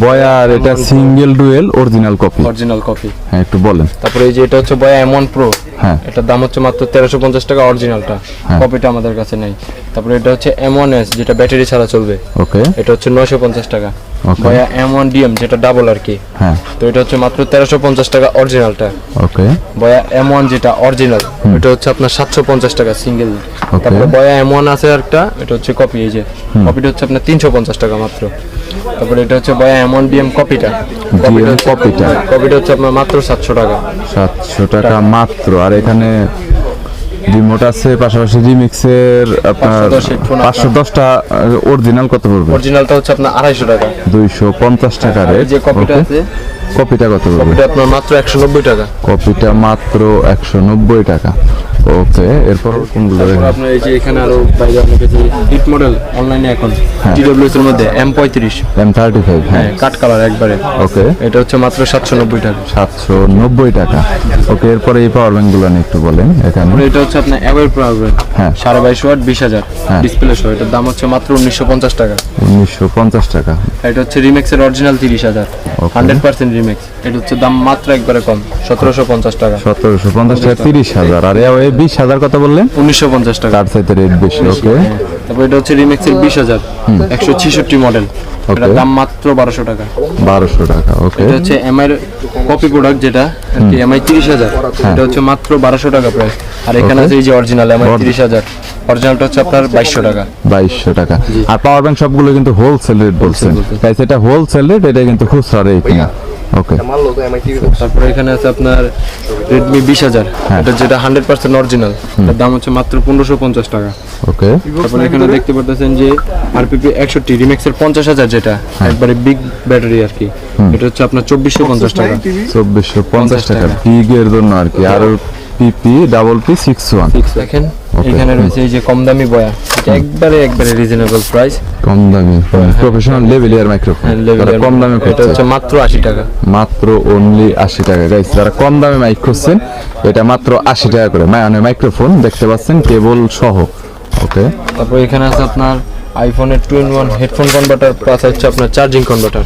[SPEAKER 3] বয়ার এটা single dual original copy.
[SPEAKER 1] Original copy.
[SPEAKER 3] হ্যাঁ, একটু বলেন।
[SPEAKER 1] তারপরে এই যে এটা হচ্ছে বয়া M1 Pro,
[SPEAKER 3] হ্যাঁ,
[SPEAKER 1] এটার দাম হচ্ছে মাত্র 1350 টাকা অরিজিনালটা,
[SPEAKER 3] হ্যাঁ।
[SPEAKER 1] কপিটা আমাদের কাছে নেই। তারপরে এটা হচ্ছে M1S, যেটা ব্যাটারি ছাড়া চলবে,
[SPEAKER 3] ওকে,
[SPEAKER 1] এটা হচ্ছে 950 টাকা।
[SPEAKER 3] Okay.
[SPEAKER 1] বয়া M1DM, যেটা ডাবল আর কি,
[SPEAKER 3] হ্যাঁ,
[SPEAKER 1] তো এটা হচ্ছে মাত্র 1350 টাকা অরিজিনালটা।
[SPEAKER 3] ওকে,
[SPEAKER 1] বয়া M1 যেটা অরিজিনাল, এটা হচ্ছে আপনার 750 টাকা সিঙ্গেল।
[SPEAKER 3] Okay.
[SPEAKER 1] তারপরে বয়া M1 আছে একটা, এটা হচ্ছে কপি, এই যে কপিটা হচ্ছে আপনার 350 টাকা মাত্র। তারপরে এটা হচ্ছে বয়া M1DM কপিটা, কপিটা হচ্ছে আপনার মাত্র 700 টাকা।
[SPEAKER 3] 700 টাকা মাত্র। আর এখানে রিমোট আছে, পাশাপাশি রিমিক্সের আপনার
[SPEAKER 1] 510 headphone
[SPEAKER 3] 510টা অরিজিনাল কত পড়বে?
[SPEAKER 1] অরিজিনালটা হচ্ছে আপনার 250 টাকা।
[SPEAKER 3] 250 টাকা
[SPEAKER 1] এই
[SPEAKER 3] রেট।
[SPEAKER 1] যে কপিটা আছে,
[SPEAKER 3] কপিটা কত পড়বে?
[SPEAKER 1] এটা আপনার মাত্র 190 টাকা।
[SPEAKER 3] কপিটা মাত্র 190 টাকা। ওকে, এরপর কোনগুলো
[SPEAKER 1] তারপর
[SPEAKER 3] দেখেন?
[SPEAKER 1] আপনার এই যে এখানে আরো বাইরে অনেক কিছু হিট মডেল অনলাইনে এখন TWS এর মধ্যে M35,
[SPEAKER 3] M35, হ্যাঁ,
[SPEAKER 1] কাট কালার একবারে,
[SPEAKER 3] ওকে,
[SPEAKER 1] এটা হচ্ছে মাত্র 790 টাকা।
[SPEAKER 3] 790 টাকা। ওকে, এরপরে এই পাওয়ার ব্যাংক গুলো নিয়ে একটু বলেন। এখানে
[SPEAKER 1] তারপরে এটা হচ্ছে আপনার অ্যাওয়ের পাওয়ার,
[SPEAKER 3] হ্যাঁ,
[SPEAKER 1] 22.5 ওয়াট 20,000
[SPEAKER 3] হ্যাঁ।
[SPEAKER 1] ডিসপ্লে সহ, এটার দাম হচ্ছে মাত্র 1950 টাকা।
[SPEAKER 3] 1950 টাকা।
[SPEAKER 1] এটা হচ্ছে রিমেক্সের অরিজিনাল 30,000, 100% রিমেক্স, এটা হচ্ছে দাম মাত্র একবারে কম 1750 টাকা।
[SPEAKER 3] 1750 টাকা, 30,000। আর এই 20,000 কত বললেন?
[SPEAKER 1] 1950 টাকা।
[SPEAKER 3] তার সাথে রেট বেশি। ওকে,
[SPEAKER 1] তারপর এটা হচ্ছে রিমেক্সের 20,000 166 মডেল, এটার দাম মাত্র 1200 টাকা।
[SPEAKER 3] 1200 টাকা। ওকে,
[SPEAKER 1] এটা হচ্ছে এমআই কপি প্রোডাক্ট, যেটা আর কি এমআই 30,000, এটা হচ্ছে মাত্র 1200 টাকা প্রাইস। আর এখানে আছে এই যে অরিজিনাল এমআই 30,000, অরিজিনালটা হচ্ছে আপনার 2200 টাকা।
[SPEAKER 3] 2200 টাকা। আর পাওয়ার ব্যাংক সবগুলো কিন্তু হোলসেল রেট বলছেন গাইস, এটা হোলসেল রেট, এটা কিন্তু খুচরা রেট না। ওকে,
[SPEAKER 1] তারপরে এখানে আছে আপনার Redmi 20000, এটা যেটা 100% অরিজিনাল, এর দাম হচ্ছে মাত্র 1550 টাকা।
[SPEAKER 3] ওকে,
[SPEAKER 1] তারপরে এখানে দেখতে পাচ্ছেন যে RPP 61 রিমেক্স এর 50000, যেটা একবারে বিগ ব্যাটারি আর কি, এটা হচ্ছে আপনার 2450 টাকা।
[SPEAKER 3] 2450 টাকা বিগ এর জন্য আর কি। আর পিপি ডাবল পি 61
[SPEAKER 1] দেখেন এখানে রয়েছে এই যে কম দামি বয়া, এটা একবারে রিজনেবল প্রাইস,
[SPEAKER 3] কম দামি প্রফেশনাল লেভেলিয়ার মাইক্রোফোন, কম দামে
[SPEAKER 1] এটা হচ্ছে মাত্র 80 টাকা।
[SPEAKER 3] মাত্র অনলি 80 টাকা গাইস। যারা কম দামে মাইক খুঁজছেন এটা মাত্র 80 টাকা করে মানে মাইক্রোফোন দেখতে পাচ্ছেন কেবল সহ। ওকে,
[SPEAKER 1] তারপর এখানে আছে আপনার আইফোনের 2-in-1 হেডফোন কনভার্টার প্লাস হচ্ছে আপনার চার্জিং কনভার্টার,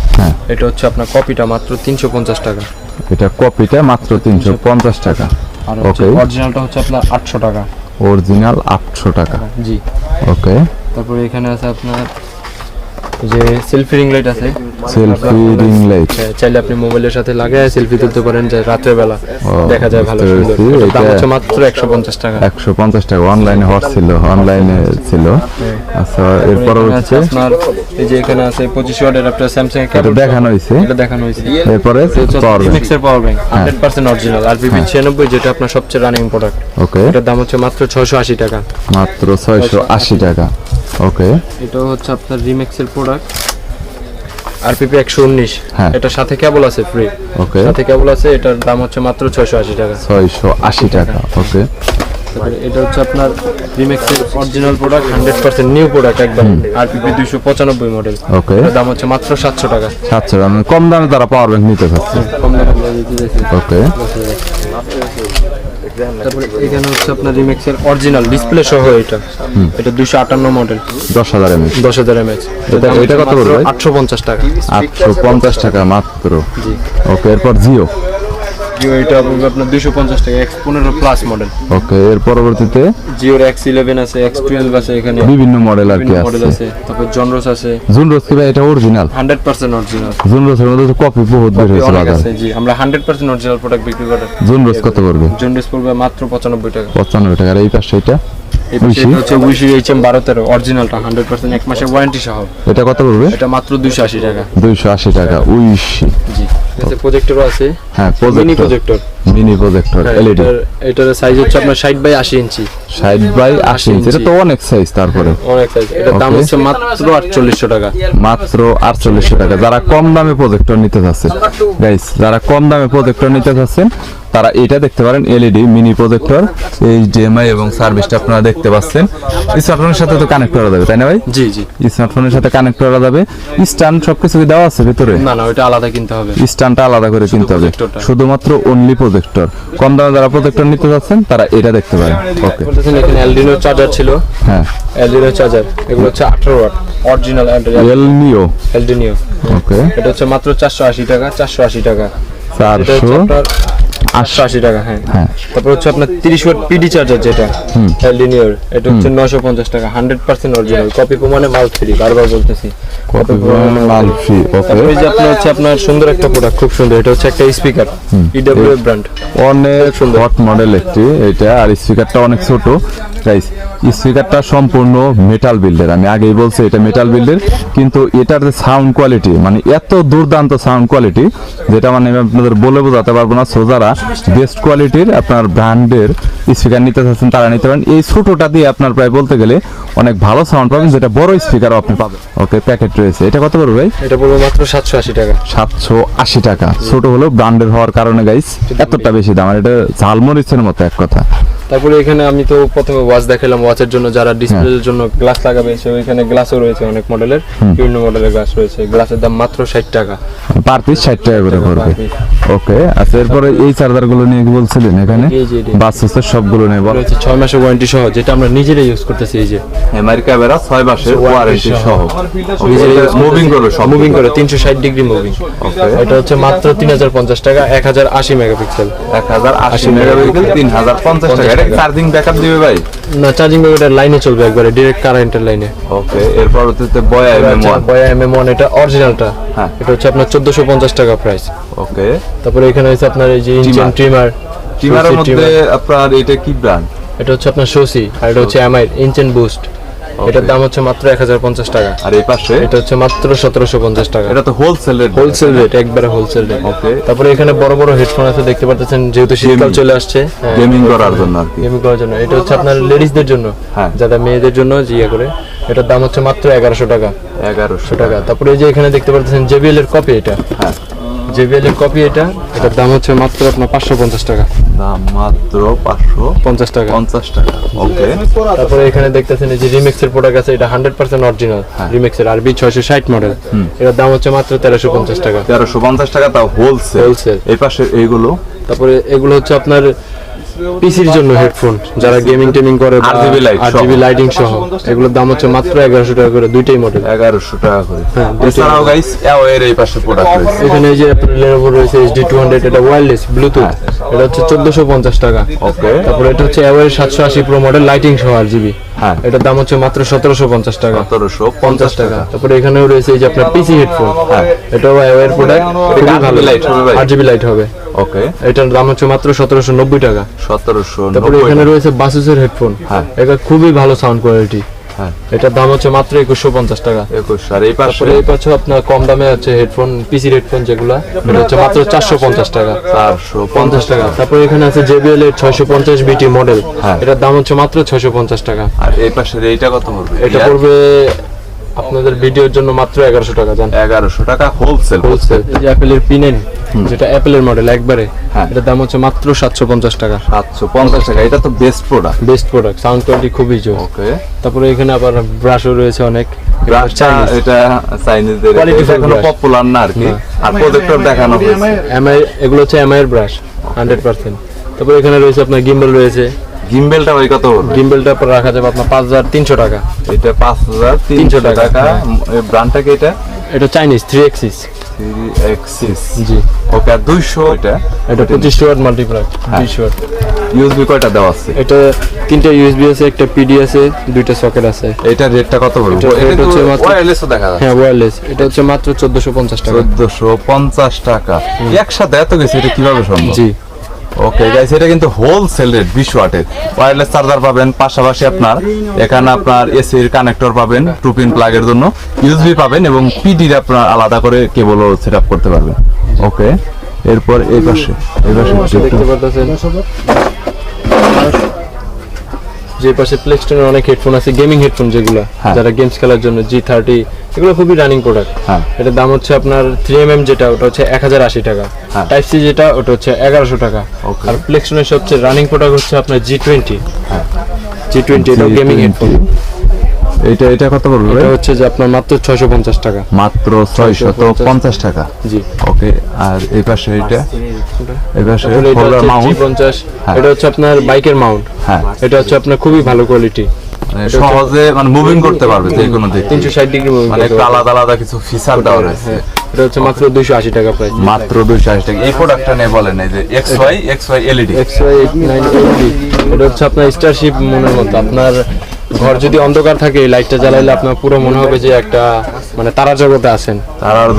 [SPEAKER 1] এটা হচ্ছে আপনার কপিটা মাত্র 350 টাকা।
[SPEAKER 3] এটা কপিটা মাত্র 350 টাকা।
[SPEAKER 1] আর হচ্ছে অরিজিনালটা হচ্ছে আপনার 800 টাকা।
[SPEAKER 3] অরিজিনাল 800 টাকা।
[SPEAKER 1] জি।
[SPEAKER 3] ওকে,
[SPEAKER 1] তারপরে এখানে আছে আপনার যে সেলফি রিং লাইট আছে,
[SPEAKER 3] সেলফি রিং লাইট,
[SPEAKER 1] চাইলে আপনি মোবাইলের সাথে লাগায় সেলফি তুলতে পারেন, যে রাতের বেলা দেখা যায় ভালো সুন্দর।
[SPEAKER 3] এটা
[SPEAKER 1] দাম হচ্ছে মাত্র 150 টাকা।
[SPEAKER 3] 150 টাকা। অনলাইনে হট ছিল, অনলাইনে ছিল। আচ্ছা, এর পরবর্তীতে
[SPEAKER 1] আপনার এই যে এখানে আছে 25 ওয়াটের আপনার স্যামসাং এর
[SPEAKER 3] এটা দেখানো হয়েছে,
[SPEAKER 1] এটা দেখানো হয়েছে।
[SPEAKER 3] এরপরে পাওয়ার ব্যাংক,
[SPEAKER 1] রিমিক্স এর পাওয়ার ব্যাংক 100% অরিজিনাল RPP 96, যেটা আপনার সবচেয়ে রানিং প্রোডাক্ট।
[SPEAKER 3] ওকে,
[SPEAKER 1] এটার দাম হচ্ছে মাত্র 680 টাকা।
[SPEAKER 3] মাত্র 680 টাকা। ওকে,
[SPEAKER 1] এটা হচ্ছে আপনার রিমিক্স এর প্রোডাক্ট RPP 119,
[SPEAKER 3] হ্যাঁ।
[SPEAKER 1] এটার সাথে কেবল আছে ফ্রি।
[SPEAKER 3] ওকে,
[SPEAKER 1] সাথে কেবল আছে, এটার দাম হচ্ছে মাত্র 680 টাকা।
[SPEAKER 3] 680 টাকা। ওকে,
[SPEAKER 1] তারপরে এটা হচ্ছে আপনার রিমিক্স এর অরিজিনাল প্রোডাক্ট, 100% নিউ প্রোডাক্ট একদম, RPP 295 মডেল।
[SPEAKER 3] ওকে,
[SPEAKER 1] এর দাম হচ্ছে মাত্র 700 টাকা।
[SPEAKER 3] 700 টাকা। মানে কম দামে তারা পাওয়ার ব্যাংক নিতে চাচ্ছে।
[SPEAKER 1] কম দামে দিতে যাচ্ছে।
[SPEAKER 3] ওকে,
[SPEAKER 1] তারপরে এখানে হচ্ছে আপনার রিমিক্স এর অরিজিনাল ডিসপ্লে সহ এটা 258 মডেল,
[SPEAKER 3] 10,000 mAh।
[SPEAKER 1] 10,000 mAh।
[SPEAKER 3] এটা কত পড়বে?
[SPEAKER 1] 850 টাকা।
[SPEAKER 3] 850 টাকা মাত্র।
[SPEAKER 1] জি।
[SPEAKER 3] ওকে, এরপর জিও।
[SPEAKER 1] জিও এটা পড়বে আপনার 250 টাকা, X15 প্লাস মডেল।
[SPEAKER 3] ওকে, এর পরবর্তীতে
[SPEAKER 1] জিওর X11 আছে, X12 আছে, এখানে
[SPEAKER 3] বিভিন্ন মডেল আর কি
[SPEAKER 1] মডেল
[SPEAKER 3] আছে।
[SPEAKER 1] আছে। তারপর জনরস আছে,
[SPEAKER 3] জুনরোজ কি ভাই এটা অরিজিনাল?
[SPEAKER 1] 100% অরিজিনাল।
[SPEAKER 3] জুনরোজের মধ্যে তো কপি বহুত বের হয়েছে
[SPEAKER 1] অনেক
[SPEAKER 3] বাজারে।
[SPEAKER 1] আছে, জি। আমরা 100% অরিজিনাল প্রোডাক্ট বিক্রি করি।
[SPEAKER 3] জুনরোজ কত পড়বে?
[SPEAKER 1] জনরস পড়বে মাত্র 95 টাকা।
[SPEAKER 3] 95 টাকা। আর এই পাশে এটা
[SPEAKER 1] এই পাশে এটা হচ্ছে উইশি HM12 অরিজিনালটা 100% এক মাসের ওয়ারেন্টি সহ,
[SPEAKER 3] এটা কত পড়বে?
[SPEAKER 1] এটা মাত্র 280 টাকা।
[SPEAKER 3] 280 টাকা। উইশি।
[SPEAKER 1] জি। এতে প্রজেক্টরও আছে,
[SPEAKER 3] হ্যাঁ,
[SPEAKER 1] mini
[SPEAKER 3] projector,
[SPEAKER 1] projector.
[SPEAKER 3] Mini projector LED.
[SPEAKER 1] এটার সাইজ হচ্ছে আপনার 60 বাই 80 ইঞ্চি।
[SPEAKER 3] 60 বাই 80 ইঞ্চি। এটা তো অনেক সাইজ। তারপরে
[SPEAKER 1] অনেক সাইজ। এটার দাম হচ্ছে মাত্র 4800 টাকা।
[SPEAKER 3] মাত্র 4800 টাকা। যারা কম দামে প্রজেক্টর নিতে চাচ্ছেন গাইস, যারা কম দামে প্রজেক্টর নিতে চাচ্ছেন তারা এটা দেখতে পারেন, এলইডি মিনি প্রজেক্টর, HDMI এবং সার্ভিসটা আপনারা দেখতে পাচ্ছেন। স্মার্টফোনের সাথে তো কানেক্ট করা যাবে, তাই না ভাই?
[SPEAKER 1] জি জি।
[SPEAKER 3] স্মার্টফোনের সাথে কানেক্ট করা যাবে। স্ট্যান্ড সবকিছু কি দেওয়া আছে ভিতরে?
[SPEAKER 1] না না, ওটা আলাদা কিনতে হবে।
[SPEAKER 3] স্ট্যান্ডটা আলাদা করে কিনতে হবে।
[SPEAKER 1] প্রজেক্টরটা।
[SPEAKER 3] শুধুমাত্র অনলি প্রজেক্টর। কম দামে যারা প্রজেক্টর নিতে যাচ্ছেন তারা এটা দেখতে পারেন। ওকে,
[SPEAKER 1] বলতেছেন এখানে এলডিনো চার্জার ছিল,
[SPEAKER 3] হ্যাঁ,
[SPEAKER 1] এলডিনো চার্জার, এগুলো হচ্ছে 18 ওয়াট অরিজিনাল
[SPEAKER 3] এল নিও।
[SPEAKER 1] এলডিনো।
[SPEAKER 3] ওকে,
[SPEAKER 1] এটা হচ্ছে মাত্র 480 টাকা। 480 টাকা। এটা হচ্ছে
[SPEAKER 3] 400
[SPEAKER 1] আপনার 880 টাকা। হ্যাঁ।
[SPEAKER 3] হ্যাঁ।
[SPEAKER 1] তারপর হচ্ছে আপনার 30 ওয়াট পিডি চার্জার, যেটা এলডিনোর, এটা হচ্ছে 950 টাকা। 100% অরিজিনাল, কপি প্রমাণে মাল ফ্রি, বারবার বলতেছি।
[SPEAKER 3] কপি প্রমাণে মাল ফ্রি। ওকে,
[SPEAKER 1] তারপর এই যে আপনার হচ্ছে আপনার সুন্দর একটা প্রোডাক্ট, খুব সুন্দর, এটা হচ্ছে একটা স্পিকার, EWF ব্র্যান্ড,
[SPEAKER 3] অনেক হট মডেল একটি এটা। আর স্পিকারটা অনেক ছোট গাইস। স্পিকারটা সম্পূর্ণ মেটাল বিল্ডের, আমি আগেই বলছি এটা মেটাল বিল্ডের, কিন্তু এটার যে সাউন্ড কোয়ালিটি মানে এত দুর্দান্ত সাউন্ড কোয়ালিটি, যেটা মানে আমি আপনাদের বলে বোঝাতে পারবো না। সো যারা বেস্ট কোয়ালিটির আপনার ব্র্যান্ডের স্পিকার নিতে চাচ্ছেন তারা নিতে পারেন। এই ছোটটা দিয়ে আপনার প্রায় বলতে গেলে অনেক ভালো সাউন্ড পাবেন, যেটা বড় স্পিকারও আপনি পাবেন। ওকে, প্যাকেট রয়েছে। এটা কত পড়বে ভাই?
[SPEAKER 1] এটা পড়বে মাত্র 780 টাকা।
[SPEAKER 3] 780 টাকা। ছোট হলেও ব্র্যান্ডের হওয়ার কারণে গাইস এতটা বেশি দাম। আর এটা ঝালমরিচের মতো এক কথা।
[SPEAKER 1] তারপরে এখানে আমি তো প্রথমে ওয়াচ দেখালাম, ওয়াচের জন্য যারা ডিসপ্লের জন্য গ্লাস লাগাবে, সে এখানে গ্লাসও রয়েছে, অনেক মডেলের, বিভিন্ন মডেলের গ্লাস রয়েছে। গ্লাসের দাম মাত্র 60 টাকা।
[SPEAKER 3] পার পিস 60 টাকা করে পড়বে। ওকে, আচ্ছা, এরপরে এই চার্জার গুলো নিয়ে কি বলছিলেন? এখানে বাসের সবগুলো নেই, বল।
[SPEAKER 1] রয়েছে 6 মাসের ওয়ারেন্টি সহ, যেটা আমরা নিজেরাই ইউজ করতেছি। এই যে
[SPEAKER 3] এমআই ক্যামেরা 6 মাসের ওয়ারেন্টি সহ, মুভিং করে, সব
[SPEAKER 1] মুভিং করে 360 ডিগ্রি মুভিং। এটা হচ্ছে মাত্র 3050 টাকা। 1080 মেগাপিক্সেল।
[SPEAKER 3] 1080 মেগাপিক্সেল 3050 টাকা। এটা চার্জিং ব্যাকআপ দিবে ভাই?
[SPEAKER 1] না, চার্জিং ব্যাকআপ লাইনে চলবে, একবারে ডাইরেক্ট কারেন্টের লাইনে।
[SPEAKER 3] ওকে, এরপর হচ্ছে বয়া MM1।
[SPEAKER 1] বয়া MM1, এটা অরিজিনালটা।
[SPEAKER 3] হ্যাঁ,
[SPEAKER 1] এটা হচ্ছে আপনার 1450 টাকা প্রাইস।
[SPEAKER 3] ওকে,
[SPEAKER 1] তারপরে এখানে হচ্ছে আপনার এই যে ইঞ্জিন ট্রিমার।
[SPEAKER 3] ট্রিমারের মধ্যে আপনার এটা কি ব্র্যান্ড?
[SPEAKER 1] এটা হচ্ছে আপনার শোসি, আর এটা হচ্ছে এমআই ইঞ্চেন বুস্ট। এটার দাম হচ্ছে মাত্র 1050 টাকা।
[SPEAKER 3] আর এই পাশে
[SPEAKER 1] এটা হচ্ছে মাত্র 1750 টাকা।
[SPEAKER 3] এটা তো হোলসেল রেট,
[SPEAKER 1] হোলসেল রেট, একবারে হোলসেল রেট।
[SPEAKER 3] ওকে।
[SPEAKER 1] তারপরে এখানে বড় বড় হেডফোন আছে দেখতে পাচ্ছেন, যেহেতু শীতকাল চলে আসছে,
[SPEAKER 3] গেমিং করার জন্য আর কি,
[SPEAKER 1] গেমিং করার জন্য। এটা হচ্ছে আপনার লেডিসদের জন্য,
[SPEAKER 3] হ্যাঁ।
[SPEAKER 1] যারা মেয়েদের জন্য জিয়া করে। এটার দাম হচ্ছে মাত্র 1100 টাকা।
[SPEAKER 3] 1100
[SPEAKER 1] টাকা। তারপরে এই যে এখানে দেখতে পাচ্ছেন JBL এর কপি, এটা
[SPEAKER 3] হ্যাঁ,
[SPEAKER 1] JBL এর কপি, এটার দাম হচ্ছে মাত্র আপনার 550 টাকা।
[SPEAKER 3] দাম মাত্র 550
[SPEAKER 1] টাকা।
[SPEAKER 3] টাকা। ওকে।
[SPEAKER 1] তারপরে এখানে দেখতেছেন এই যে রিমিক্স এর প্রোডাক্ট আছে, এটা 100% অরিজিনাল রিমিক্স এর RB 660 মডেল। এটার দাম হচ্ছে মাত্র 1350 টাকা।
[SPEAKER 3] 1350 টাকা, তাও হোলসেল।
[SPEAKER 1] হোলসেল।
[SPEAKER 3] এই পাশে এইগুলো
[SPEAKER 1] তারপরে এগুলো হচ্ছে আপনার পিসির জন্য হেডফোন, যারা গেমিং টেমিং করে,
[SPEAKER 3] RGB লাইট সহ।
[SPEAKER 1] RGB লাইটিং সহ, এগুলোর দাম হচ্ছে মাত্র 1100 টাকা করে, দুইটাই মডেল।
[SPEAKER 3] 1100 টাকা করে।
[SPEAKER 1] হ্যাঁ,
[SPEAKER 3] এছাড়াও গাইস এর এই পাশে প্রোডাক্ট রয়েছে।
[SPEAKER 1] এখানে এই যে আপনার Lenovo রয়েছে HD200, এটা ওয়্যারলেস ব্লুটুথ, এটা হচ্ছে 1450 টাকা।
[SPEAKER 3] ওকে।
[SPEAKER 1] তারপরে এটা হচ্ছে Huawei 780 Pro মডেল লাইটিং সহ RGB,
[SPEAKER 3] হ্যাঁ,
[SPEAKER 1] এটার দাম হচ্ছে মাত্র 1750 টাকা।
[SPEAKER 3] 1750
[SPEAKER 1] টাকা। তারপরে এখানেও রয়েছে এই যে আপনার পিসি হেডফোন,
[SPEAKER 3] হ্যাঁ,
[SPEAKER 1] এটাও Huawei এর প্রোডাক্ট, খুবই ভালো
[SPEAKER 3] লাইট হবে ভাই।
[SPEAKER 1] RGB লাইট হবে।
[SPEAKER 3] ওকে।
[SPEAKER 1] এটার দাম হচ্ছে মাত্র 1790 টাকা।
[SPEAKER 3] 1790।
[SPEAKER 1] তারপরে এখানে রয়েছে বাসুসের হেডফোন,
[SPEAKER 3] হ্যাঁ,
[SPEAKER 1] এটা খুবই ভালো সাউন্ড কোয়ালিটি,
[SPEAKER 3] হ্যাঁ,
[SPEAKER 1] এটার দাম হচ্ছে মাত্র 2150 টাকা।
[SPEAKER 3] 21। আর এই পাশে
[SPEAKER 1] তারপরে এই পাশে আপনার কম দামে আছে হেডফোন, পিসি হেডফোন যেগুলা, এটা হচ্ছে মাত্র 450 টাকা।
[SPEAKER 3] 450
[SPEAKER 1] টাকা। তারপরে এখানে আছে JBL এর 650 BT মডেল,
[SPEAKER 3] হ্যাঁ,
[SPEAKER 1] এটার দাম হচ্ছে মাত্র 650 টাকা।
[SPEAKER 3] আর এই পাশে এইটা কত পড়বে?
[SPEAKER 1] এটা পড়বে আপনাদের ভিডিওর জন্য মাত্র 1100 টাকা। জান
[SPEAKER 3] 1100 টাকা হোলসেল।
[SPEAKER 1] হোলসেল। এই যে অ্যাপেলের পিনেন, যেটা অ্যাপেলের মডেল একবারে,
[SPEAKER 3] হ্যাঁ,
[SPEAKER 1] এটার দাম হচ্ছে মাত্র 750 টাকা।
[SPEAKER 3] 750 টাকা। এটা তো best product,
[SPEAKER 1] best product, sound quality খুবই জোর।
[SPEAKER 3] ওকে।
[SPEAKER 1] তারপরে এখানে আবার ব্রাশও রয়েছে অনেক,
[SPEAKER 3] ব্রাশটা এটা চাইনিজদের,
[SPEAKER 1] Quality
[SPEAKER 3] এটা কোনো
[SPEAKER 1] brush।
[SPEAKER 3] পপুলার না আর কি। আর প্রজেক্টর দেখানো হয়েছে।
[SPEAKER 1] এমআই, এগুলো হচ্ছে এমআই এর ব্রাশ 100%। তারপরে এখানে রয়েছে আপনার গিম্বল রয়েছে,
[SPEAKER 3] গিম্বেলটা ভাই কত পড়বে?
[SPEAKER 1] গিম্বলটা আপনার রাখা যাবে আপনার 5300 টাকা।
[SPEAKER 3] এটা 5300 টাকা। এই ব্র্যান্ডটা কি এটা?
[SPEAKER 1] এটা চাইনিজ 3 axis।
[SPEAKER 3] 3 axis।
[SPEAKER 1] জি।
[SPEAKER 3] ওকে। আর 200
[SPEAKER 1] এটা 25 ওয়াট মাল্টিপ্লাগ, 20 ওয়াট।
[SPEAKER 3] ইউএসবি কয়টা দেওয়া আছে?
[SPEAKER 1] এটা 3টা USB আছে, একটা PD আছে, 2টা সকেট আছে।
[SPEAKER 3] এটা রেটটা কত পড়বে?
[SPEAKER 1] এটা হচ্ছে মাত্র,
[SPEAKER 3] ওয়্যারলেসও দেখা যাচ্ছে।
[SPEAKER 1] হ্যাঁ ওয়্যারলেস, এটা হচ্ছে মাত্র 1450 টাকা।
[SPEAKER 3] 1450 টাকা। একসাথে এত কিছু, এটা কিভাবে সম্ভব?
[SPEAKER 1] জি।
[SPEAKER 3] ওকে গাইস, এটা কিন্তু হোলসেল রেট 20 ওয়াটের ওয়্যারলেস চার্জার পাবেন, পাশাপাশি আপনার এখানে আপনার এসি এর কানেক্টর পাবেন, 2 পিন প্লাগের জন্য ইউএসবি পাবেন, এবং পিডি আপনার আলাদা করে কেবলও সেটআপ করতে পারবেন। ওকে। এরপর এই পাশে
[SPEAKER 1] দেখতে পাচ্ছেন যে পাশে প্লেস্টেনের অনেক হেডফোন আছে, গেমিং হেডফোন যেগুলো,
[SPEAKER 3] হ্যাঁ,
[SPEAKER 1] যারা গেমস খেলার জন্য, G30, এগুলো খুবই রানিং প্রোডাক্ট।
[SPEAKER 3] হ্যাঁ,
[SPEAKER 1] এটার দাম হচ্ছে আপনার 3mm যেটা, ওটা হচ্ছে 1080 টাকা।
[SPEAKER 3] হ্যাঁ,
[SPEAKER 1] টাইপ সি যেটা, ওটা হচ্ছে 1100 টাকা।
[SPEAKER 3] ওকে।
[SPEAKER 1] আর প্লেস্টেনের সবচেয়ে রানিং প্রোডাক্ট হচ্ছে আপনার G20,
[SPEAKER 3] হ্যাঁ,
[SPEAKER 1] G20 এটা গেমিং হেডফোন।
[SPEAKER 3] এটা কত পড়বে?
[SPEAKER 1] এটা হচ্ছে যে আপনার মাত্র 650 টাকা।
[SPEAKER 3] মাত্র 650 টাকা।
[SPEAKER 1] জি।
[SPEAKER 3] ওকে। আর এই পাশে এটা, এই পাশে
[SPEAKER 1] তারপরে এটা
[SPEAKER 3] ফোল্ডার
[SPEAKER 1] হচ্ছে
[SPEAKER 3] মাউন্ট।
[SPEAKER 1] G50,
[SPEAKER 3] হ্যাঁ,
[SPEAKER 1] এটা হচ্ছে আপনার বাইকের মাউন্ট।
[SPEAKER 3] হ্যাঁ,
[SPEAKER 1] এটা হচ্ছে আপনার খুবই ভালো কোয়ালিটি,
[SPEAKER 3] মানে সহজে মানে মুভিং করতে পারবে যে কোনো দিক,
[SPEAKER 1] 360 ডিগ্রি মুভ
[SPEAKER 3] মানে একটু আলাদা আলাদা কিছু ফিচার দেওয়া রয়েছে।
[SPEAKER 1] এটা হচ্ছে মাত্র 280 টাকা প্রাইস।
[SPEAKER 3] মাত্র 280 টাকা। এই প্রোডাক্টটা নিয়ে বলেন, এই যে XY LED।
[SPEAKER 1] XY89LED, এটা হচ্ছে আপনার স্টারশিপ মনের মতো। আপনার ঘর যদি অন্ধকার থাকে, এই লাইটটা জ্বালাইলে আপনার পুরো মনে হবে যে একটা মানে তারা জগতে আছেন।
[SPEAKER 3] তারার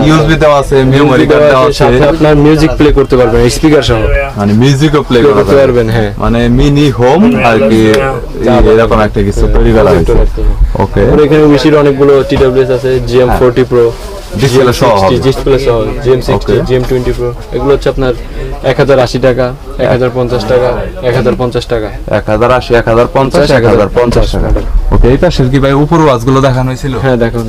[SPEAKER 3] ইউএসবি দেওয়া আছে, মেমরি কার্ড দেওয়া আছে,
[SPEAKER 1] সাথে আপনার মিউজিক প্লে করতে পারবেন স্পিকার সহ,
[SPEAKER 3] মানে মিউজিকও প্লে
[SPEAKER 1] করতে পারবেন। হ্যাঁ,
[SPEAKER 3] মানে মিনি হোম আর কি, এরকম একটা কিছু তৈরি করা হয়েছে। ওকে।
[SPEAKER 1] এখানে উইশির অনেকগুলো TWS আছে, GM40 Pro,
[SPEAKER 3] ডিসপ্লে সহ হবে।
[SPEAKER 1] ডিসপ্লে সহ, GM60, GM20 Pro, এগুলো হচ্ছে আপনার 1080 টাকা, 1050 টাকা, 1050 টাকা,
[SPEAKER 3] 1080, 1050, 1050 টাকা। ওকে। এই পাশের কি ভাই উপর ওয়াজগুলো দেখানো হয়েছিল?
[SPEAKER 1] হ্যাঁ দেখো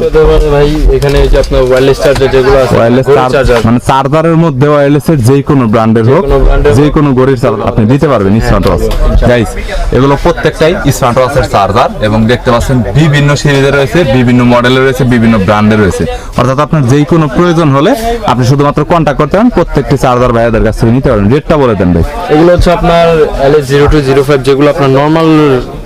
[SPEAKER 1] ভাই, এখানে এই যে আপনার ওয়্যারলেস চার্জার যেগুলো আছে,
[SPEAKER 3] ওয়্যারলেস চার্জার, মানে চার্জারের মধ্যে ওয়্যারলেস এর যে কোনো ব্র্যান্ডের হোক, যে কোনো গড়ির চার্জার আপনি দিতে পারবেন স্মার্ট ওয়াচ। গাইস, এগুলো প্রত্যেকটাই স্মার্ট ওয়াচের চার্জার, এবং দেখতে পাচ্ছেন বিভিন্ন সিরিজের রয়েছে, বিভিন্ন মডেলের রয়েছে, বিভিন্ন ব্র্যান্ডের রয়েছে। অর্থাৎ আপনার যে কোনো প্রয়োজন হলে আপনি শুধুমাত্র কন্ট্যাক্ট করতে পারেন, প্রত্যেকটি চার্জার ভাইয়াদের কাছ থেকে নিতে পারেন। রেটটা বলে দেন ভাই।
[SPEAKER 1] এগুলো হচ্ছে আপনার LH0205, যেগুলো আপনার নরমাল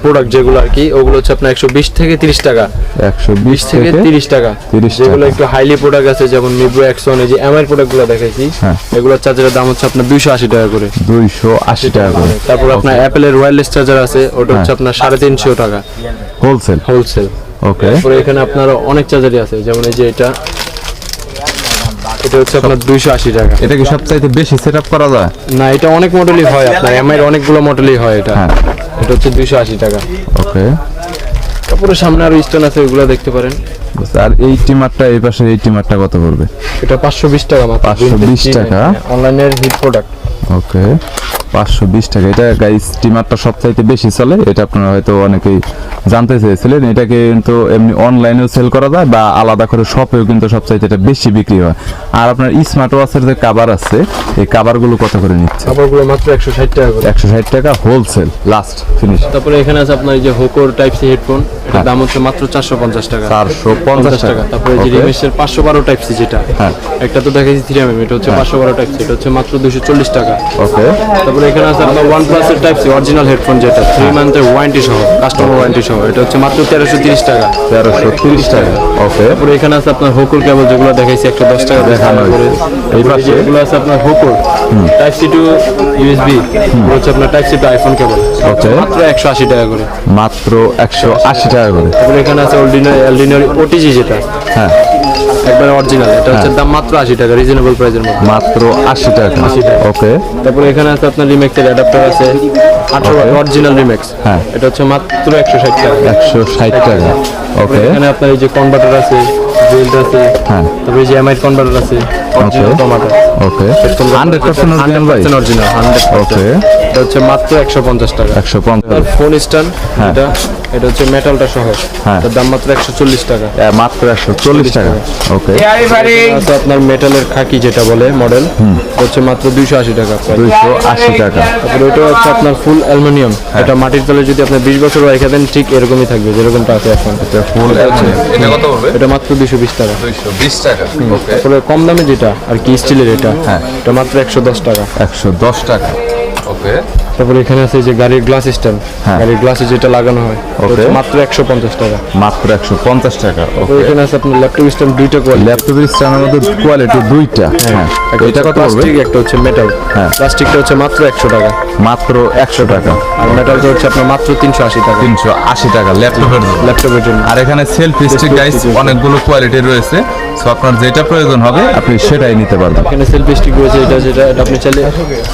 [SPEAKER 1] প্রোডাক্ট যেগুলো আর কি, ওগুলো হচ্ছে আপনার 120 থেকে 30 টাকা।
[SPEAKER 3] 120
[SPEAKER 1] থেকে 30 টাকা।
[SPEAKER 3] 30
[SPEAKER 1] যেগুলো
[SPEAKER 3] টাকা।
[SPEAKER 1] একটু হাইলি প্রোডাক্ট আছে, যেমন Mibro Axon, এই যে এমআই প্রোডাক্টগুলো দেখাইছি,
[SPEAKER 3] হ্যাঁ,
[SPEAKER 1] এগুলোর চার্জারের দাম হচ্ছে আপনার 280 টাকা করে।
[SPEAKER 3] 280 টাকা করে।
[SPEAKER 1] তারপর আপনার অ্যাপেলের ওয়্যারলেস চার্জার আছে, ওটা হচ্ছে আপনার 350 টাকা
[SPEAKER 3] হোলসেল।
[SPEAKER 1] হোলসেল।
[SPEAKER 3] ওকে।
[SPEAKER 1] তারপরে এখানে আপনার অনেক চার্জারই আছে, যেমন এই যে এটা হচ্ছে আপনার 280 টাকা।
[SPEAKER 3] এটা কি সবচাইতে বেশি সেটআপ করা যায়?
[SPEAKER 1] না, এটা অনেক মডেলই হয়, আপনার এমআই এর অনেকগুলো মডেলই হয় এটা।
[SPEAKER 3] হ্যাঁ,
[SPEAKER 1] এটা হচ্ছে 280 টাকা।
[SPEAKER 3] ওকে,
[SPEAKER 1] তারপরে সামনে আরো স্টোন আছে, ওগুলো দেখতে পারেন।
[SPEAKER 3] আর এই টিমারটা, এই পাশে এই টিমারটা কত পড়বে?
[SPEAKER 1] এটা 520 টাকা মাত্র।
[SPEAKER 3] 520 টাকা
[SPEAKER 1] অনলাইনের হিট প্রোডাক্ট।
[SPEAKER 3] ওকে, 520 টাকা। এটা গাইস টিমারটা সবচাইতে বেশি চলে, এটা আপনারা হয়তো অনেকেই জানতে চেয়েছিলেন। এটাকে কিন্তু এমনি অনলাইনেও সেল করা যায় বা আলাদা করে শপেও কিন্তু সবচাইতে এটা বেশি বিক্রি হয়। আর আপনার স্মার্ট ওয়াচের যে কভার আছে, এই কভারগুলো কত করে নিচ্ছে?
[SPEAKER 1] কভারগুলো মাত্র 160 টাকা করে।
[SPEAKER 3] 160 টাকা হোলসেল, লাস্ট ফিনিশ।
[SPEAKER 1] তারপরে এখানে আছে আপনার এই যে হোকোর টাইপ সি হেডফোন, এটার দাম হচ্ছে মাত্র 450 টাকা।
[SPEAKER 3] 450 টাকা।
[SPEAKER 1] তারপরে এই যে রিমেশের 512 টাইপ সি যেটা,
[SPEAKER 3] হ্যাঁ,
[SPEAKER 1] একটা তো দেখাইছি 3mm, এটা হচ্ছে 512 টাইপ সি, এটা হচ্ছে মাত্র 240 টাকা।
[SPEAKER 3] ওকে,
[SPEAKER 1] তারপরে এখানে আছে আপনার OnePlus এর টাইপ সি অরিজিনাল হেডফোন, যেটা 3 মান্থের ওয়ারেন্টি সহ, কাস্টমার ওয়ারেন্টি সহ, এটা হচ্ছে মাত্র 1330 টাকা।
[SPEAKER 3] 1330 টাকা। ওকে,
[SPEAKER 1] তারপরে এখানে আছে আপনার হোকোর কেবল, যেগুলো দেখাইছি 110 টাকা
[SPEAKER 3] দেখানো
[SPEAKER 1] করে।
[SPEAKER 3] এই পাশে
[SPEAKER 1] এগুলো আছে আপনার হোকোর টাইপ সি টু USB, হচ্ছে আপনার টাইপ সি টু আইফোন কেবল,
[SPEAKER 3] ওকে,
[SPEAKER 1] মাত্র 180 টাকা করে।
[SPEAKER 3] মাত্র 180 টাকা করে।
[SPEAKER 1] তারপরে এখানে আছে অর্ডিনারি OTG যেটা,
[SPEAKER 3] হ্যাঁ,
[SPEAKER 1] একবার অরিজিনাল, এটা হচ্ছে দাম মাত্র 80 টাকা, রিজনেবল প্রাইসের মধ্যে।
[SPEAKER 3] মাত্র 80 টাকা।
[SPEAKER 1] 80 টাকা।
[SPEAKER 3] ওকে,
[SPEAKER 1] তারপরে এখানে আছে আপনার রিমেক্সের অ্যাডাপ্টার আছে 18 অরিজিনাল রিমেক্স,
[SPEAKER 3] হ্যাঁ,
[SPEAKER 1] এটা হচ্ছে মাত্র 160 টাকা।
[SPEAKER 3] 160 টাকা। ওকে,
[SPEAKER 1] এখানে আপনার এই যে কনভার্টার আছে, বেল্ট আছে,
[SPEAKER 3] হ্যাঁ,
[SPEAKER 1] তারপরে এই যে এমআই কনভার্টার আছে, অরিজিনাল টমাটো।
[SPEAKER 3] ওকে, 100% অরিজিনাল ভাই।
[SPEAKER 1] 100% অরিজিনাল, 100%।
[SPEAKER 3] ওকে,
[SPEAKER 1] এটা হচ্ছে মাত্র 150 টাকা।
[SPEAKER 3] 150,
[SPEAKER 1] ফোন স্ট্যান্ড,
[SPEAKER 3] হ্যাঁ,
[SPEAKER 1] এটা হচ্ছে মেটালটা সহ,
[SPEAKER 3] হ্যাঁ,
[SPEAKER 1] এটার দাম মাত্র 140 টাকা।
[SPEAKER 3] মাত্র 140 টাকা। ওকে,
[SPEAKER 1] আছে আপনার মেটালের খাকি যেটা বলে মডেল, হচ্ছে মাত্র 280 টাকা।
[SPEAKER 3] 280 টাকা।
[SPEAKER 1] তারপরে ওটা হচ্ছে আপনার ফুল অ্যালুমিনিয়াম, এটা মাটির তলে যদি আপনি 20 বছর রেখে দেন ঠিক এরকমই থাকবে যেরকমটা আছে এখন।
[SPEAKER 3] এটা ফুল অ্যালুমিনিয়াম। এটা কত পড়বে?
[SPEAKER 1] এটা মাত্র 220 টাকা।
[SPEAKER 3] 220 টাকা। ওকে,
[SPEAKER 1] তারপরে কম দামে যেটা আর কি স্টিলের, এটা
[SPEAKER 3] হ্যাঁ,
[SPEAKER 1] এটা মাত্র 110 টাকা।
[SPEAKER 3] 110 টাকা। ওকে,
[SPEAKER 1] তারপরে এখানে আছে যে গাড়ির গ্লাস স্ট্যান্ড,
[SPEAKER 3] হ্যাঁ,
[SPEAKER 1] গাড়ির গ্লাসে যেটা লাগানো হয়,
[SPEAKER 3] ওকে,
[SPEAKER 1] মাত্র 150 টাকা।
[SPEAKER 3] মাত্র 150 টাকা।
[SPEAKER 1] তারপরে
[SPEAKER 3] ওকে,
[SPEAKER 1] এখানে আছে আপনার ল্যাপটপ স্ট্যান্ড, দুইটা কোয়ালিটি।
[SPEAKER 3] ল্যাপটপের স্ট্যান্ডের মধ্যে কোয়ালিটি দুইটা। হ্যাঁ, এটা কত পড়বে?
[SPEAKER 1] প্লাস্টিক, একটা হচ্ছে মেটাল।
[SPEAKER 3] হ্যাঁ,
[SPEAKER 1] প্লাস্টিকটা হচ্ছে মাত্র 100 টাকা,
[SPEAKER 3] মাত্র 100 টাকা।
[SPEAKER 1] আর মেটালটা হচ্ছে আপনার মাত্র 380 টাকা
[SPEAKER 3] 380 টাকা ল্যাপটপের জন্য।
[SPEAKER 1] ল্যাপটপের জন্য।
[SPEAKER 3] আর এখানে সেলফি স্টিক গাইস অনেকগুলো কোয়ালিটি রয়েছে, সো আপনার যেটা প্রয়োজন হবে আপনি সেটাই নিতে পারবেন।
[SPEAKER 1] এখানে সেলফি স্টিক রয়েছে, এটা আপনি চাইলে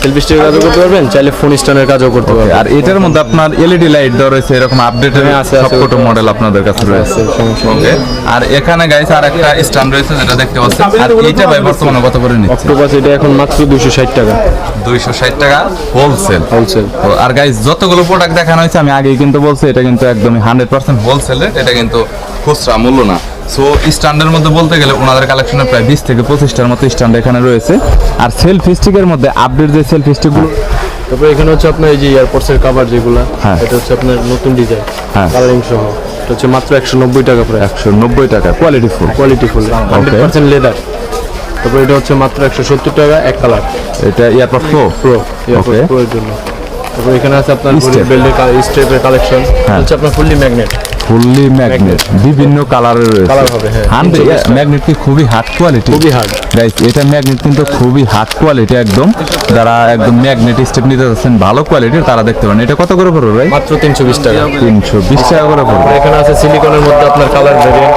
[SPEAKER 1] সেলফি স্টিকের কাজও করতে পারবেন, চাইলে ফোন স্ট্যান্ডের কাজও করতে পারবেন।
[SPEAKER 3] আর এটার মধ্যে আপনার এলইডি লাইট দেওয়া রয়েছে, এরকম আপডেটেড
[SPEAKER 1] হ্যাঁ, আছে, আছে,
[SPEAKER 3] সবকটা মডেল আপনাদের কাছে রয়েছে।
[SPEAKER 1] সমস্যা নেই।
[SPEAKER 3] ওকে, আর এখানে গাইস আর একটা স্ট্যান্ড রয়েছে যেটা দেখতে পাচ্ছেন। আর এইটা ভাই বর্তমানে কত করে নিচ্ছে?
[SPEAKER 1] অক্টোপাস এটা এখন মাত্র 260 টাকা
[SPEAKER 3] 260 টাকা হোলসেল।
[SPEAKER 1] হোলসেল।
[SPEAKER 3] আর গাইস যতগুলো প্রোডাক্ট দেখানো হয়েছে আমি আগেই কিন্তু বলছি, এটা কিন্তু একদমই 100% হোলসেলের, এটা কিন্তু খুচরা মূল্য না। সো স্ট্যান্ডের মধ্যে বলতে গেলে ওনাদের কালেকশনে প্রায় 20 থেকে 25টার মতো স্ট্যান্ড এখানে রয়েছে। আর সেলফি স্টিকের মধ্যে আপডেট যে সেলফি স্টিকগুলো,
[SPEAKER 1] তারপরে এখানে হচ্ছে আপনার এই যে এয়ারপোর্টস এর কভার যেগুলো,
[SPEAKER 3] হ্যাঁ,
[SPEAKER 1] এটা হচ্ছে আপনার নতুন ডিজাইন,
[SPEAKER 3] হ্যাঁ,
[SPEAKER 1] কালারিং সহ, এটা হচ্ছে মাত্র 190 টাকা প্রায়।
[SPEAKER 3] 190 টাকা quality full.
[SPEAKER 1] Quality full 100% leather. তারপরে এটা হচ্ছে মাত্র 170 টাকা এক কালার।
[SPEAKER 3] এটা এয়ারপড প্রো
[SPEAKER 1] প্রো,
[SPEAKER 3] ওকে,
[SPEAKER 1] প্রো এর জন্য। তারপরে এখানে আছে আপনার
[SPEAKER 3] Step।
[SPEAKER 1] বেল্টের স্টেপের কালেকশন,
[SPEAKER 3] হ্যাঁ,
[SPEAKER 1] হচ্ছে আপনার ফুললি ম্যাগনেট,
[SPEAKER 3] ফুললি ম্যাগনেট, বিভিন্ন কালারের রয়েছে।
[SPEAKER 1] কালার হবে, হ্যাঁ।
[SPEAKER 3] ম্যাগনেট কি খুবই হার্ড কোয়ালিটি,
[SPEAKER 1] খুবই হার্ড
[SPEAKER 3] গাইস। এটা ম্যাগনেট কিন্তু খুবই হার্ড কোয়ালিটি একদম। যারা একদম ম্যাগনেট স্টেপ নিতে যাচ্ছেন ভালো কোয়ালিটির, তারা দেখতে পারেন। এটা কত করে পড়বে ভাই?
[SPEAKER 1] মাত্র 320 টাকা।
[SPEAKER 3] 320 টাকা করে পড়বে।
[SPEAKER 1] এখানে আছে সিলিকনের মধ্যে আপনার কালার ভেরিয়েন্ট,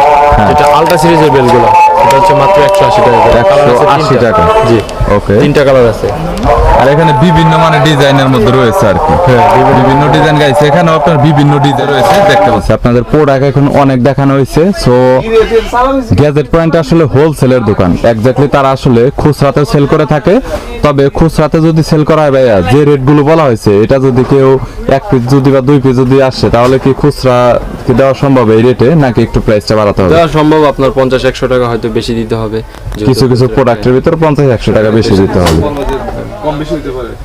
[SPEAKER 1] যেটা আলট্রা সিরিজের বেলগুলো, এটা হচ্ছে মাত্র 180 টাকা করে। কালার আছে
[SPEAKER 3] 180 টাকা।
[SPEAKER 1] জি,
[SPEAKER 3] ওকে,
[SPEAKER 1] 3টা কালার আছে।
[SPEAKER 3] আর এখানে বিভিন্ন মানে ডিজাইনের মধ্যে রয়েছে আর কি।
[SPEAKER 1] হ্যাঁ,
[SPEAKER 3] বিভিন্ন ডিজাইন গাইছে, এখানেও আপনার বিভিন্ন ডিজাইন রয়েছে দেখতে পাচ্ছেন। আপনাদের প্রোডাক্ট এখন অনেক দেখানো হয়েছে। সো গ্যাজেট পয়েন্ট আসলে হোলসেলের দোকান, এক্স্যাক্টলি তারা আসলে খুচরাতে সেল করে থাকে। তবে খুচরাতে যদি সেল করা হয় ভাইয়া, যে রেটগুলো বলা হয়েছে, এটা যদি কেউ 1 পিস যদি বা 2 পিস যদি আসে, তাহলে কি খুচরা কি দেওয়া সম্ভব এই রেটে, নাকি একটু প্রাইসটা বাড়াতে হবে?
[SPEAKER 1] দেওয়া সম্ভব, আপনার 50-100 টাকা হয়তো বেশি দিতে হবে।
[SPEAKER 3] কিছু কিছু প্রোডাক্টের ভিতর 50-100 টাকা বেশি দিতে হবে।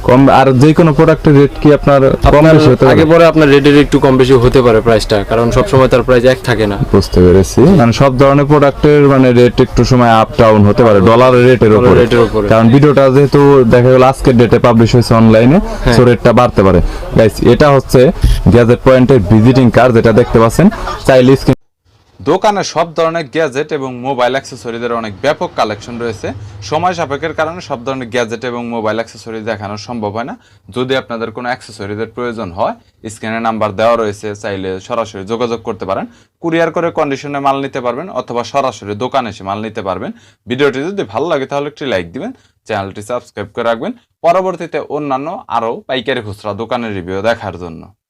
[SPEAKER 3] কম, আর যে কোনো প্রোডাক্টের রেট কি আপনার কম বেশি হতে
[SPEAKER 1] আগে
[SPEAKER 3] পারে?
[SPEAKER 1] পরে আপনার রেটের একটু কম বেশি হতে পারে প্রাইসটা, কারণ সব সময় তার প্রাইস এক থাকে না।
[SPEAKER 3] বুঝতে পেরেছি, মানে সব ধরনের প্রোডাক্টের মানে রেট একটু সময় আপ ডাউন হতে পারে ডলারের রেটের উপরে।
[SPEAKER 1] রেটের উপরে,
[SPEAKER 3] কারণ ভিডিওটা যেহেতু দেখা গেল আজকের ডেটে পাবলিশ হয়েছে অনলাইনে, সো রেটটা বাড়তে পারে। গাইস, এটা হচ্ছে গ্যাজেট পয়েন্টের ভিজিটিং কার্ড, যেটা দেখতে পাচ্ছেন। চাইলে
[SPEAKER 2] দোকানে সব ধরনের গ্যাজেট এবং মোবাইল অ্যাক্সেসরিজের অনেক ব্যাপক কালেকশন রয়েছে। সময় সাপেক্ষের কারণে সব ধরনের গ্যাজেট এবং মোবাইল অ্যাক্সেসরিজ দেখানো সম্ভব হয় না। যদি আপনাদের কোনো অ্যাক্সেসরিজের প্রয়োজন হয়, স্ক্রিনে নাম্বার দেওয়া রয়েছে, চাইলে সরাসরি যোগাযোগ করতে পারেন। কুরিয়ার করে কন্ডিশনে মাল নিতে পারবেন, অথবা সরাসরি দোকানে এসে মাল নিতে পারবেন। ভিডিওটি যদি ভালো লাগে তাহলে একটি লাইক দিবেন, চ্যানেলটি সাবস্ক্রাইব করে রাখবেন পরবর্তীতে অন্যান্য আরও পাইকারি খুচরা দোকানের রিভিউ দেখার জন্য।